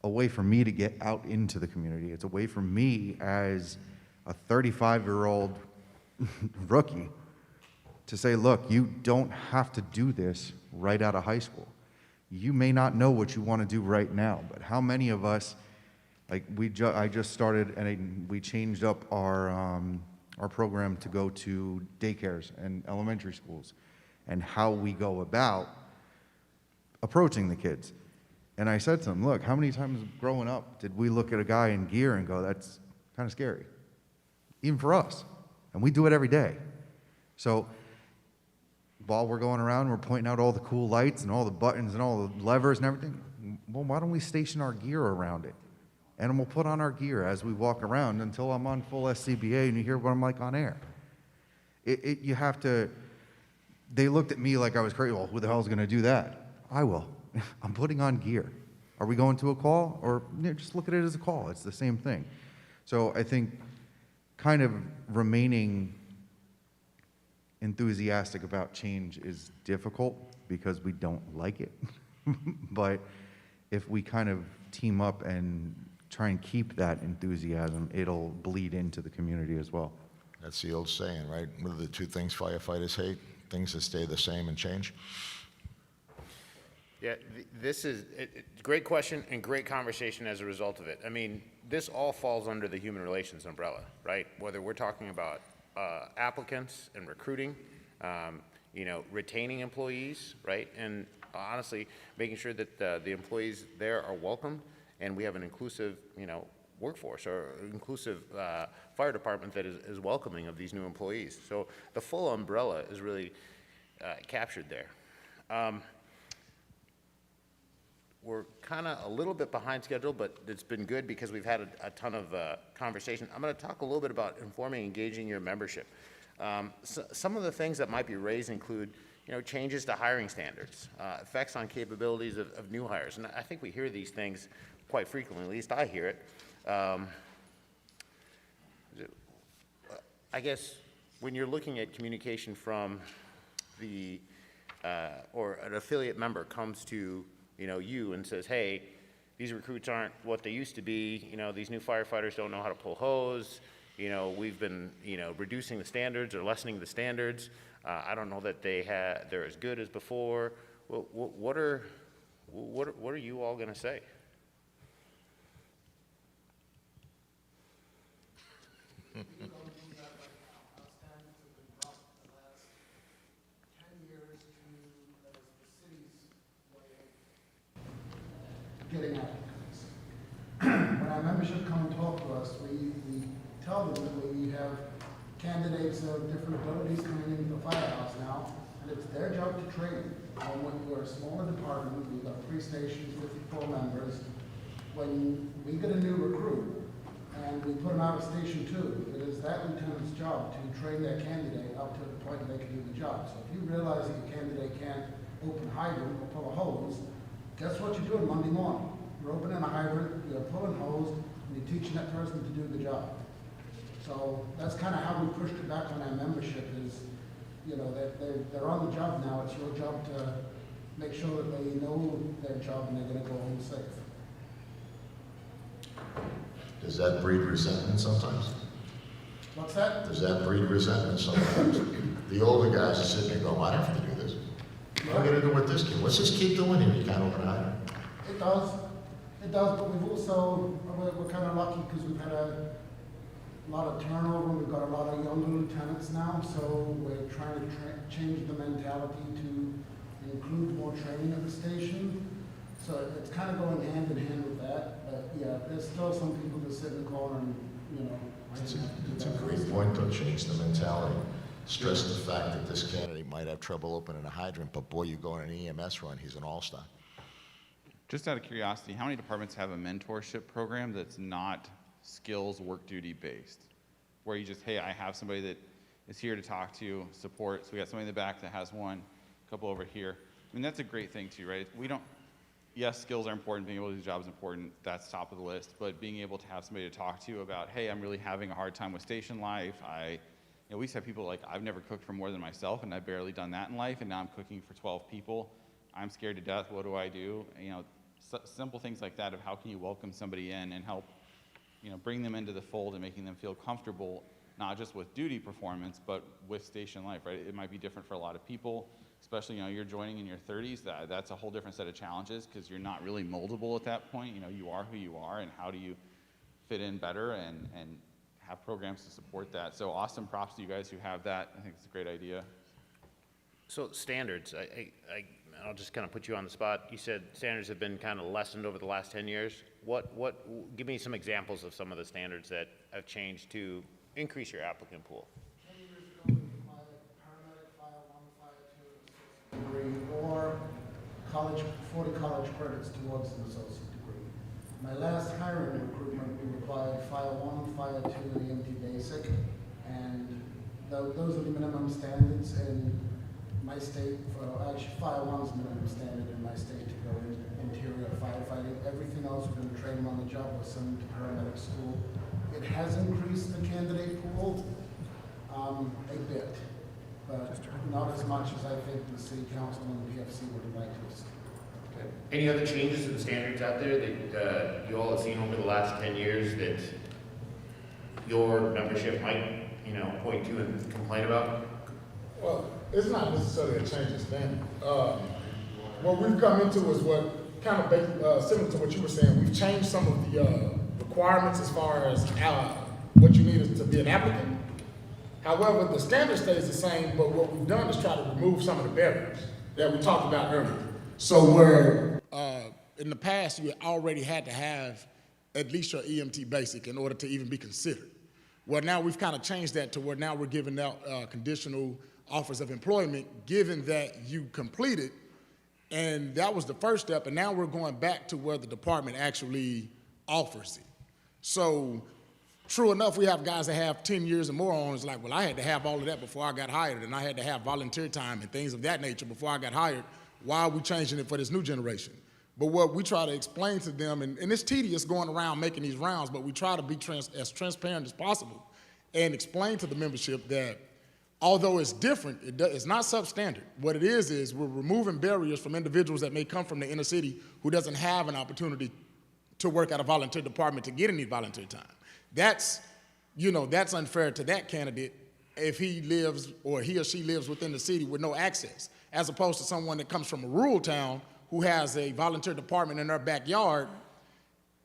a way for me to get out into the community. It's a way for me as a 35-year-old rookie to say, look, you don't have to do this right out of high school. You may not know what you want to do right now, but how many of us, like I just started and we changed up our program to go to daycares and elementary schools and how we go about approaching the kids. And I said to them, look, how many times growing up did we look at a guy in gear and go, that's kind of scary, even for us. And we do it every day. So while we're going around, we're pointing out all the cool lights and all the buttons and all the levers and everything. Well, why don't we station our gear around it? And we'll put on our gear as we walk around until I'm on full SCBA and you hear what I'm like on air. You have to, they looked at me like I was crazy. Well, who the hell is going to do that? I will. I'm putting on gear. Are we going to a call? Or just look at it as a call. It's the same thing. So I think kind of remaining enthusiastic about change is difficult because we don't like it. But if we kind of team up and try and keep that enthusiasm, it'll bleed into the community as well. That's the old saying, right? What are the two things firefighters hate? Things that stay the same and change? Yeah, this is great question and great conversation as a result of it. I mean, this all falls under the human relations umbrella, right? Whether we're talking about applicants and recruiting, retaining employees, right? And honestly, making sure that the employees there are welcome and we have an inclusive, workforce or inclusive fire department that is welcoming of these new employees. So the full umbrella is really captured there. We're kind of a little bit behind schedule, but it's been good because we've had a ton of conversation. I'm going to talk a little bit about informing and engaging your membership. Some of the things that might be raised include, changes to hiring standards, effects on capabilities of new hires. And I think we hear these things quite frequently, at least I hear it. I guess when you're looking at communication from the, or an affiliate member comes to you and says, hey, these recruits aren't what they used to be, these new firefighters don't know how to pull hose, we've been, reducing the standards or lessening the standards, I don't know that they're as good as before. Well, what are you all gonna say? Getting applicants. When our membership come and talk to us, we tell them that we have candidates of different abilities coming into the firehouse now, and it's their job to train. And when we're a smaller department, we've got 3 stations, 54 members. When we get a new recruit and we put them out of station 2, it is that lieutenant's job to train their candidate up to the point that they can do the job. So if you realize that your candidate can't open hydrant or pull a hose, guess what you're doing Monday morning? You're opening a hydrant, you're pulling hose, and you're teaching that person to do the job. So that's kind of how we pushed it back on our membership is, they're on the job now. It's your job to make sure that they know their job and they're going to go home safe. Does that breed resentment sometimes? What's that? Does that breed resentment sometimes? The older guys are sitting there going, I don't have to do this. What am I going to do with this kid? What's this kid doing here? You can't open a hydrant. It does, but we've also, we're kind of lucky because we've had a lot of turnover. We've got a lot of younger lieutenants now, so we're trying to change the mentality to include more training at the station. So it's kind of going hand in hand with that. But yeah, there's still some people that sit in the corner and, It's a great point to change the mentality. Stress the fact that this candidate might have trouble opening a hydrant, but boy, you go on an EMS run, he's an all-star. Just out of curiosity, how many departments have a mentorship program that's not skills work duty based? Where you just, hey, I have somebody that is here to talk to you, support. So we got somebody in the back that has one, a couple over here. I mean, that's a great thing too, right? Yes, skills are important, being able to do the job is important, that's top of the list, but being able to have somebody to talk to about, hey, I'm really having a hard time with station life, we used to have people like, I've never cooked for more than myself, and I've barely done that in life, and now I'm cooking for 12 people. I'm scared to death. What do I do? Simple things like that of how can you welcome somebody in and help, bring them into the fold and making them feel comfortable, not just with duty performance, but with station life, right? It might be different for a lot of people, especially, you're joining in your 30s. That's a whole different set of challenges because you're not really moldable at that point. You are who you are, and how do you fit in better and have programs to support that. So awesome props to you guys who have that. I think it's a great idea. So standards, I'll just kind of put you on the spot. You said standards have been kind of lessened over the last 10 years. Give me some examples of some of the standards that have changed to increase your applicant pool. 10 years ago, we applied paramedic, fire 1, fire 2, and associate degree, or 40 college credits towards an associate degree. My last hiring recruitment, we required fire 1, fire 2, and EMT basic, and those are the minimum standards. And my my state, actually Fire 1 is minimum standard in my state to go into interior firefighting. Everything else, we're gonna train them on the job or send them to paramedic school. It has increased the candidate pool a bit, but not as much as I think the city council and the PFC would have liked to see. Any other changes to the standards out there that you all have seen over the last 10 years that your membership might, point to and complain about? Well, it's not necessarily a change in standard. What we've come into is what kind of similar to what you were saying. We've changed some of the requirements as far as what you need is to be an applicant. However, the standard stays the same, but what we've done is try to remove some of the barriers that we talked about earlier. So where in the past you already had to have at least your EMT basic in order to even be considered. Well, now we've kind of changed that to where now we're giving out conditional offers of employment, given that you completed, and that was the first step, and now we're going back to where the department actually offers it. So, true enough, we have guys that have 10 years or more on. It's like, well, I had to have all of that before I got hired, and I had to have volunteer time and things of that nature before I got hired. Why are we changing it for this new generation? But what we try to explain to them, and it's tedious going around making these rounds, but we try to be as transparent as possible and explain to the membership that although it's different, it's not substandard. What it is we're removing barriers from individuals that may come from the inner city who doesn't have an opportunity to work at a volunteer department to get any volunteer time. That's unfair to that candidate if he lives or he or she lives within the city with no access, as opposed to someone that comes from a rural town who has a volunteer department in their backyard.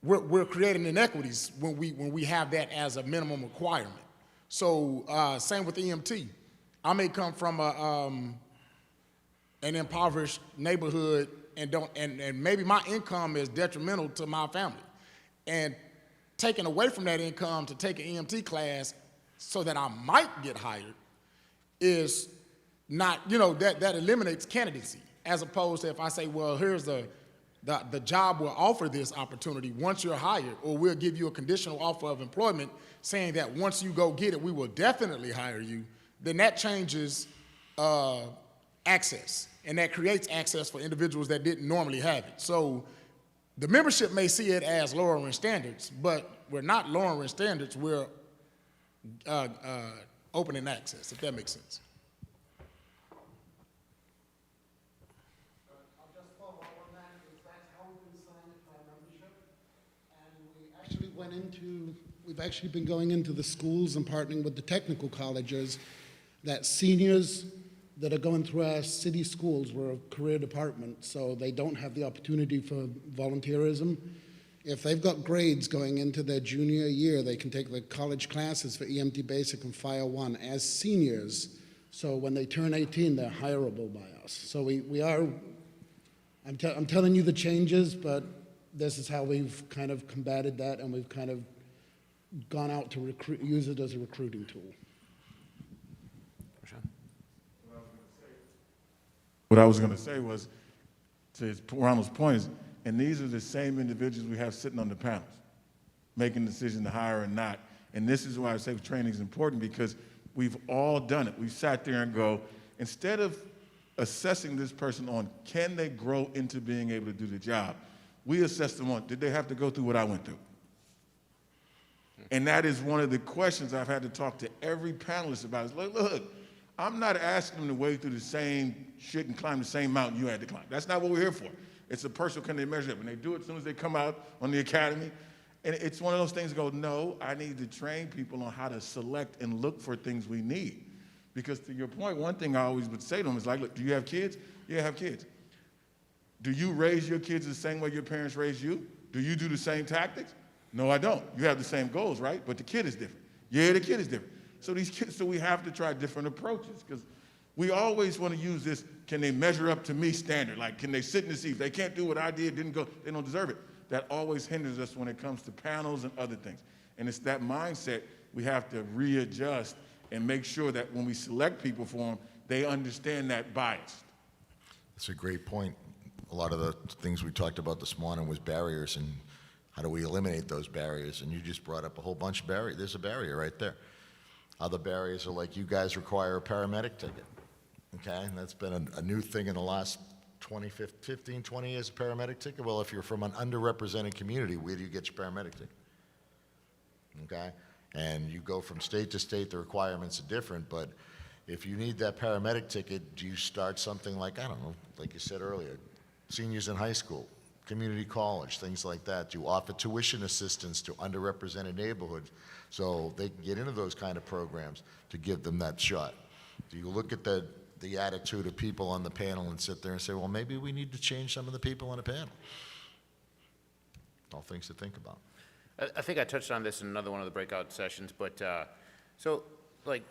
We're creating inequities when we have that as a minimum requirement. So same with EMT. I may come from an impoverished neighborhood and maybe my income is detrimental to my family. And taking away from that income to take an EMT class so that I might get hired is not, that eliminates candidacy, as opposed to if I say, well, here's the job will offer this opportunity once you're hired, or we'll give you a conditional offer of employment saying that once you go get it, we will definitely hire you, then that changes access, and that creates access for individuals that didn't normally have it. So the membership may see it as lowering standards, but we're not lowering standards, we're opening access, if that makes sense. I'll just follow up on that, because that's how we've been signing up for our membership. And we've actually been going into the schools and partnering with the technical colleges that seniors that are going through our city schools, we're a career department, so they don't have the opportunity for volunteerism. If they've got grades going into their junior year, they can take the college classes for EMT Basic and Fire 1 as seniors. So when they turn 18, they're hireable by us. So we are, I'm telling you the changes, but this is how we've kind of combated that, and we've kind of gone out to use it as a recruiting tool. What I was going to say was, to Ronald's point is, and these are the same individuals we have sitting on the panels, making the decision to hire or not. And this is why I say training is important, because we've all done it. We've sat there and go, instead of assessing this person on can they grow into being able to do the job, we assess them on, did they have to go through what I went through? And that is one of the questions I've had to talk to every panelist about. Is like, look, I'm not asking them to wade through the same shit and climb the same mountain you had to climb. That's not what we're here for. It's a personal, can they measure up? And they do it as soon as they come out on the academy. And it's one of those things go, no, I need to train people on how to select and look for things we need. Because to your point, one thing I always would say to them is like, look, do you have kids? Yeah, I have kids. Do you raise your kids the same way your parents raised you? Do you do the same tactics? No, I don't. You have the same goals, right? But the kid is different. Yeah, the kid is different. So these kids, so we have to try different approaches, because we always want to use this, can they measure up to me standard? Like, can they sit in the seat? If they can't do what I did, didn't go, they don't deserve it. That always hinders us when it comes to panels and other things. And it's that mindset we have to readjust and make sure that when we select people for them, they understand that bias. That's a great point. A lot of the things we talked about this morning was barriers, and how do we eliminate those barriers? And you just brought up a whole bunch of barriers. There's a barrier right there. Other barriers are like, you guys require a paramedic ticket. Okay, and that's been a new thing in the last 15, 20 years, paramedic ticket. Well, if you're from an underrepresented community, where do you get your paramedic ticket? Okay, and you go from state to state, the requirements are different, but if you need that paramedic ticket, do you start something like, I don't know, like you said earlier, seniors in high school, community college, things like that? Do you offer tuition assistance to underrepresented neighborhoods so they can get into those kind of programs to give them that shot? Do you look at the attitude of people on the panel and sit there and say, well, maybe we need to change some of the people on the panel? All things to think about. I think I touched on this in another one of the breakout sessions, but so like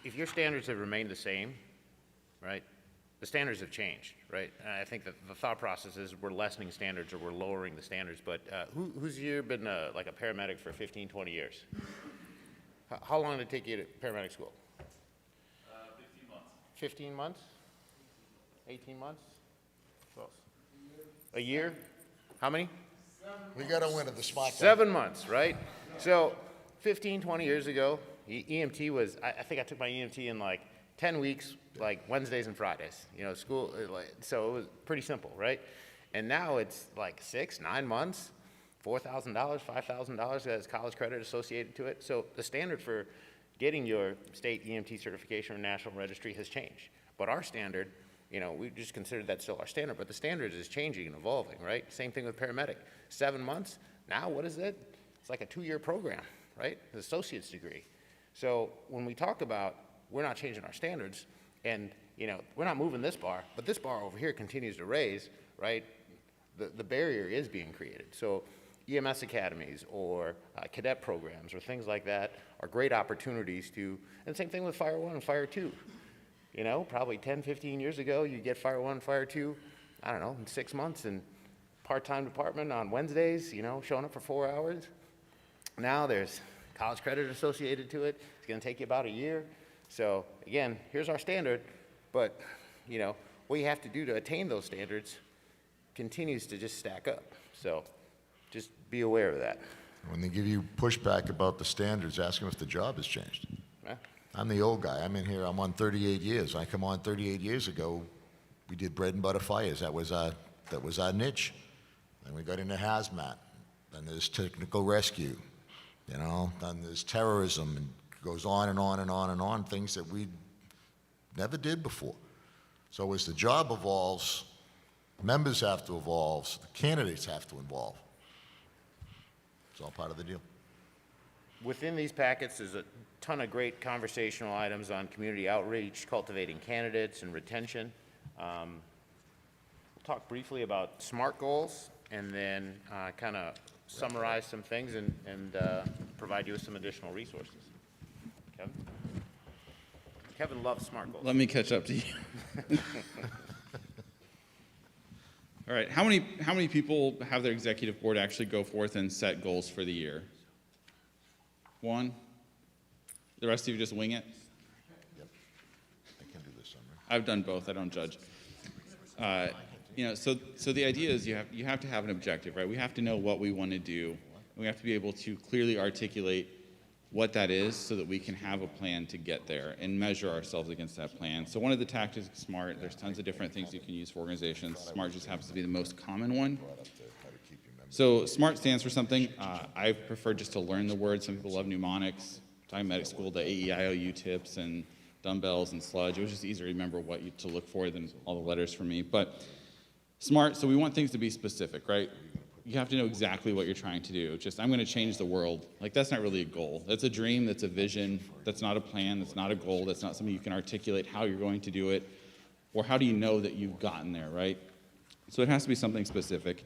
if your standards have remained the same, right? The standards have changed, right? And I think that the thought process is we're lessening standards or we're lowering the standards, but who's here been like a paramedic for 15, 20 years? How long did it take you to paramedic school? 15 months. 15 months? 18 months? Close. A year? How many? We got to win at the spot. 7 months, right? So 15, 20 years ago, EMT was, I think I took my EMT in like 10 weeks, like Wednesdays and Fridays, you know, school, so it was pretty simple, right? And now it's like 6, 9 months, $4,000, $5,000, has college credit associated to it. So the standard for getting your state EMT certification or national registry has changed. But our standard, you know, we just considered that still our standard, but the standard is changing and evolving, right? Same thing with paramedic. 7 months, now what is it? It's like a 2-year program, right? An associate's degree. So when we talk about we're not changing our standards and, you know, we're not moving this bar, but this bar over here continues to raise, right? The barrier is being created. So EMS academies or cadet programs or things like that are great opportunities to, and same thing with Fire 1 and Fire 2. You know, probably 10, 15 years ago, you get Fire 1, Fire 2, I don't know, in 6 months in part-time department on Wednesdays, you know, showing up for 4 hours. Now there's college credit associated to it. It's going to take you about a year. So again, here's our standard, but, you know, what you have to do to attain those standards continues to just stack up. So just be aware of that. When they give you pushback about the standards, ask them if the job has changed. Yeah. I'm the old guy. I'm in here. I'm on 38 years. When I come on 38 years ago, we did bread and butter fires. That was our niche. Then we got into hazmat. Then there's technical rescue. You know, then there's terrorism, and goes on and on and on and on, things that we never did before. So as the job evolves, members have to evolve, so the candidates have to evolve. It's all part of the deal. Within these packets, there's a ton of great conversational items on community outreach, cultivating candidates, and retention. We'll talk briefly about SMART goals, and then kind of summarize some things and provide you with some additional resources. Kevin? Kevin loves SMART goals. Let me catch up to you. All right, how many people have their executive board actually go forth and set goals for the year? One? The rest of you just wing it? Yep. I can do this summer. I've done both, I don't judge. You know, so the idea is you have to have an objective, right? We have to know what we want to do. And we have to be able to clearly articulate what that is so that we can have a plan to get there and measure ourselves against that plan. So one of the tactics is SMART. There's tons of different things you can use for organizations. SMART just happens to be the most common one. So SMART stands for something. I prefer just to learn the word. Some people love mnemonics. Talking medic school, the AEIOU tips and dumbbells and sludge. It was just easier to remember what to look for than all the letters for me. But SMART, so we want things to be specific, right? You have to know exactly what you're trying to do. Just, I'm going to change the world. Like, that's not really a goal. That's a dream, that's a vision, that's not a plan, that's not a goal, that's not something you can articulate how you're going to do it, or how do you know that you've gotten there, right? So it has to be something specific,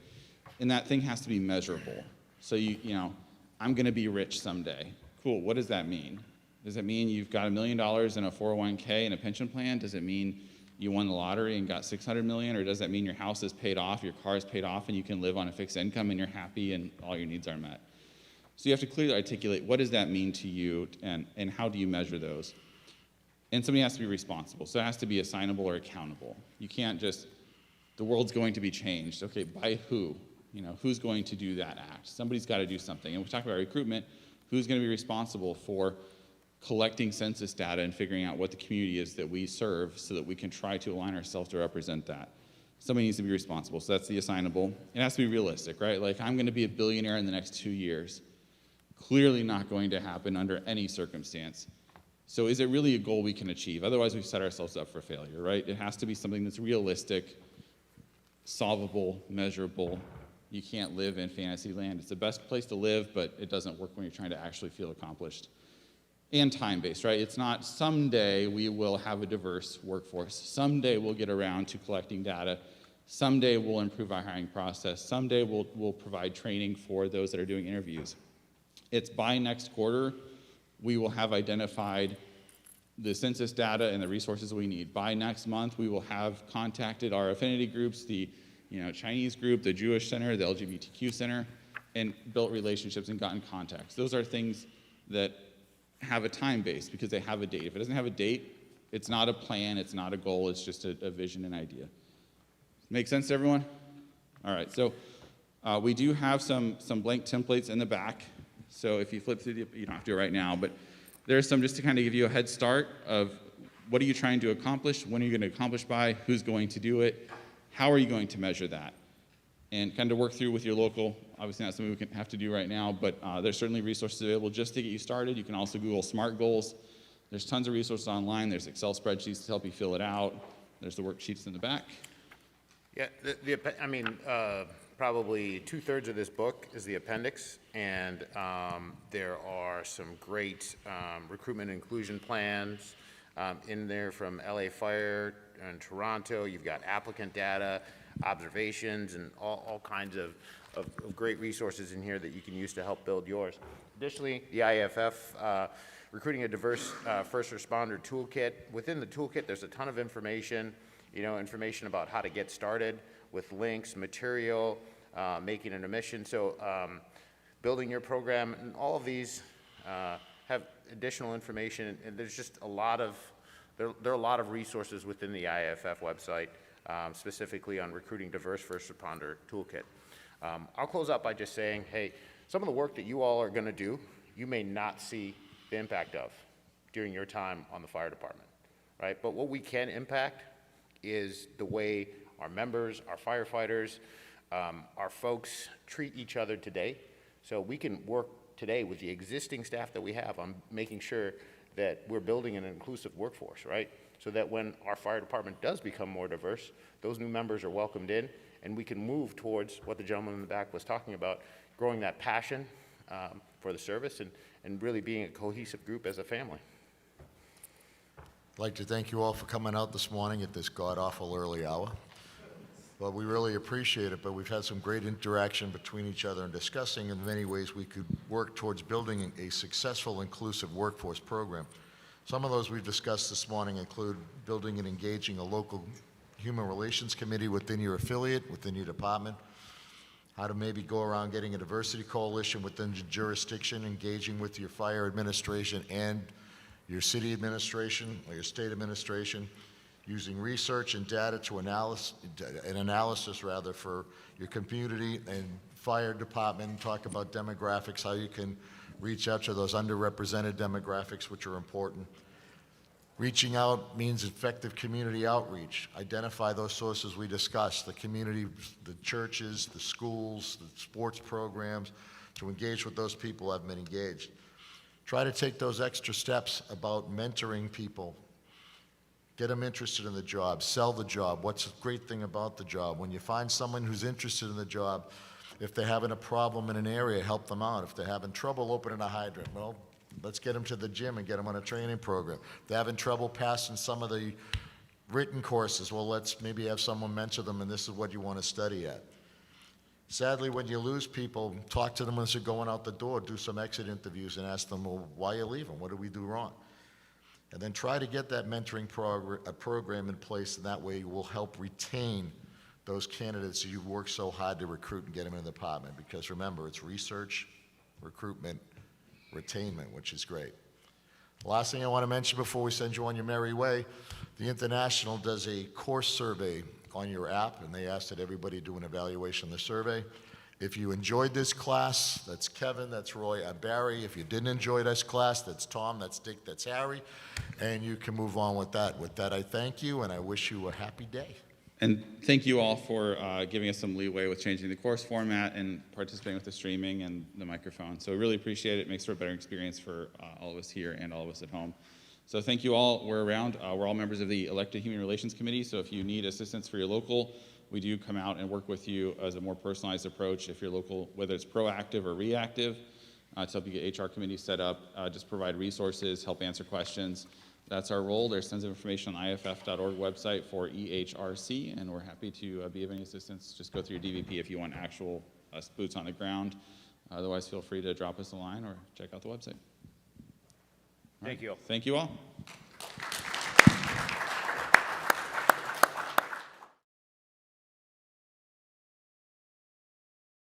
and that thing has to be measurable. So you know, I'm going to be rich someday. Cool, what does that mean? Does it mean you've got $1 million in a 401k and a pension plan? Does it mean you won the lottery and got $600 million, or does that mean your house is paid off, your car is paid off, and you can live on a fixed income and you're happy and all your needs are met? So you have to clearly articulate what does that mean to you and how do you measure those? And somebody has to be responsible. So it has to be assignable or accountable. You can't just, the world's going to be changed. Okay, by who? You know, who's going to do that act? Somebody's got to do something. And we talk about recruitment, who's going to be responsible for collecting census data and figuring out what the community is that we serve so that we can try to align ourselves to represent that. Somebody needs to be responsible, so that's the assignable. It has to be realistic, right? Like, I'm gonna be a billionaire in the next 2 years. Clearly not going to happen under any circumstance. So is it really a goal we can achieve? Otherwise, we've set ourselves up for failure, right? It has to be something that's realistic, solvable, measurable. You can't live in fantasy land. It's the best place to live, but it doesn't work when you're trying to actually feel accomplished. And time-based, right? It's not someday we will have a diverse workforce. Someday we'll get around to collecting data. Someday we'll improve our hiring process. Someday we'll provide training for those that are doing interviews. It's by next quarter, we will have identified the census data and the resources we need. By next month, we will have contacted our affinity groups, the Chinese group, the Jewish Center, the LGBTQ Center, and built relationships and gotten contacts. Those are things that have a time base because they have a date. If it doesn't have a date, it's not a plan, it's not a goal, it's just a vision and idea. Make sense to everyone? All right, so we do have some blank templates in the back. So if you flip through you don't have to do it right now, but there's some just to kind of give you a head start of what are you trying to accomplish, when are you going to accomplish by, who's going to do it, how are you going to measure that, and kind of work through with your local. Obviously not something we can have to do right now, but there's certainly resources available just to get you started. You can also Google SMART goals. There's tons of resources online. There's Excel spreadsheets to help you fill it out. There's the worksheets in the back. Yeah, probably 2/3 of this book is the appendix, and there are some great recruitment inclusion plans in there from LA Fire and Toronto. You've got applicant data, observations, and all kinds of great resources in here that you can use to help build yours. Additionally, the IFF, recruiting a diverse first responder toolkit. Within the toolkit, there's a ton of information, information about how to get started with links, material, making an admission. So building your program, and all of these have additional information, and there's just a lot of, there are a lot of resources within the IFF website, specifically on recruiting diverse first responder toolkit. I'll close out by just saying, hey, some of the work that you all are gonna do, you may not see the impact of during your time on the fire department, right? But what we can impact is the way our members, our firefighters, our folks treat each other today. So we can work today with the existing staff that we have on making sure that we're building an inclusive workforce, right? So that when our fire department does become more diverse, those new members are welcomed in, and we can move towards what the gentleman in the back was talking about, growing that passion for the service and really being a cohesive group as a family. I'd like to thank you all for coming out this morning at this god-awful early hour. Well, we really appreciate it, but we've had some great interaction between each other and discussing in many ways we could work towards building a successful, inclusive workforce program. Some of those we've discussed this morning include building and engaging a local human relations committee within your affiliate, within your department, how to maybe go around getting a diversity coalition within your jurisdiction, engaging with your fire administration and your city administration or your state administration, using research and data to analysis for your community and fire department, talk about demographics, how you can reach out to those underrepresented demographics which are important. Reaching out means effective community outreach. Identify those sources we discussed, the community, the churches, the schools, the sports programs, to engage with those people who have been engaged. Try to take those extra steps about mentoring people. Get them interested in the job, sell the job. What's the great thing about the job? When you find someone who's interested in the job, if they're having a problem in an area, help them out. If they're having trouble opening a hydrant, well, let's get them to the gym and get them on a training program. If they're having trouble passing some of the written courses, well, let's maybe have someone mentor them, and this is what you want to study at. Sadly, when you lose people, talk to them as they're going out the door, do some exit interviews and ask them, well, why are you leaving? What did we do wrong? And then try to get that mentoring program in place, and that way you will help retain those candidates that you've worked so hard to recruit and get them in the department. Because remember, it's research, recruitment, retainment, which is great. The last thing I want to mention before we send you on your merry way, the International does a course survey on your app, and they ask that everybody do an evaluation of the survey. If you enjoyed this class, that's Kevin, that's Roy, I'm Barry. If you didn't enjoy this class, that's Tom, that's Dick, that's Harry, and you can move on with that. With that, I thank you, and I wish you a happy day. And thank you all for giving us some leeway with changing the course format and participating with the streaming and the microphone. So we really appreciate it. It makes for a better experience for all of us here and all of us at home. So thank you all. We're around. We're all members of the elected Human Relations Committee. So if you need assistance for your local, we do come out and work with you as a more personalized approach. If your local, whether it's proactive or reactive, to help you get HR committees set up, just provide resources, help answer questions. That's our role. There's tons of information on IFF.org website for EHRC, and we're happy to be of any assistance. Just go through your DVP if you want actual boots on the ground. Otherwise, feel free to drop us a line or check out the website. Thank you. Thank you all.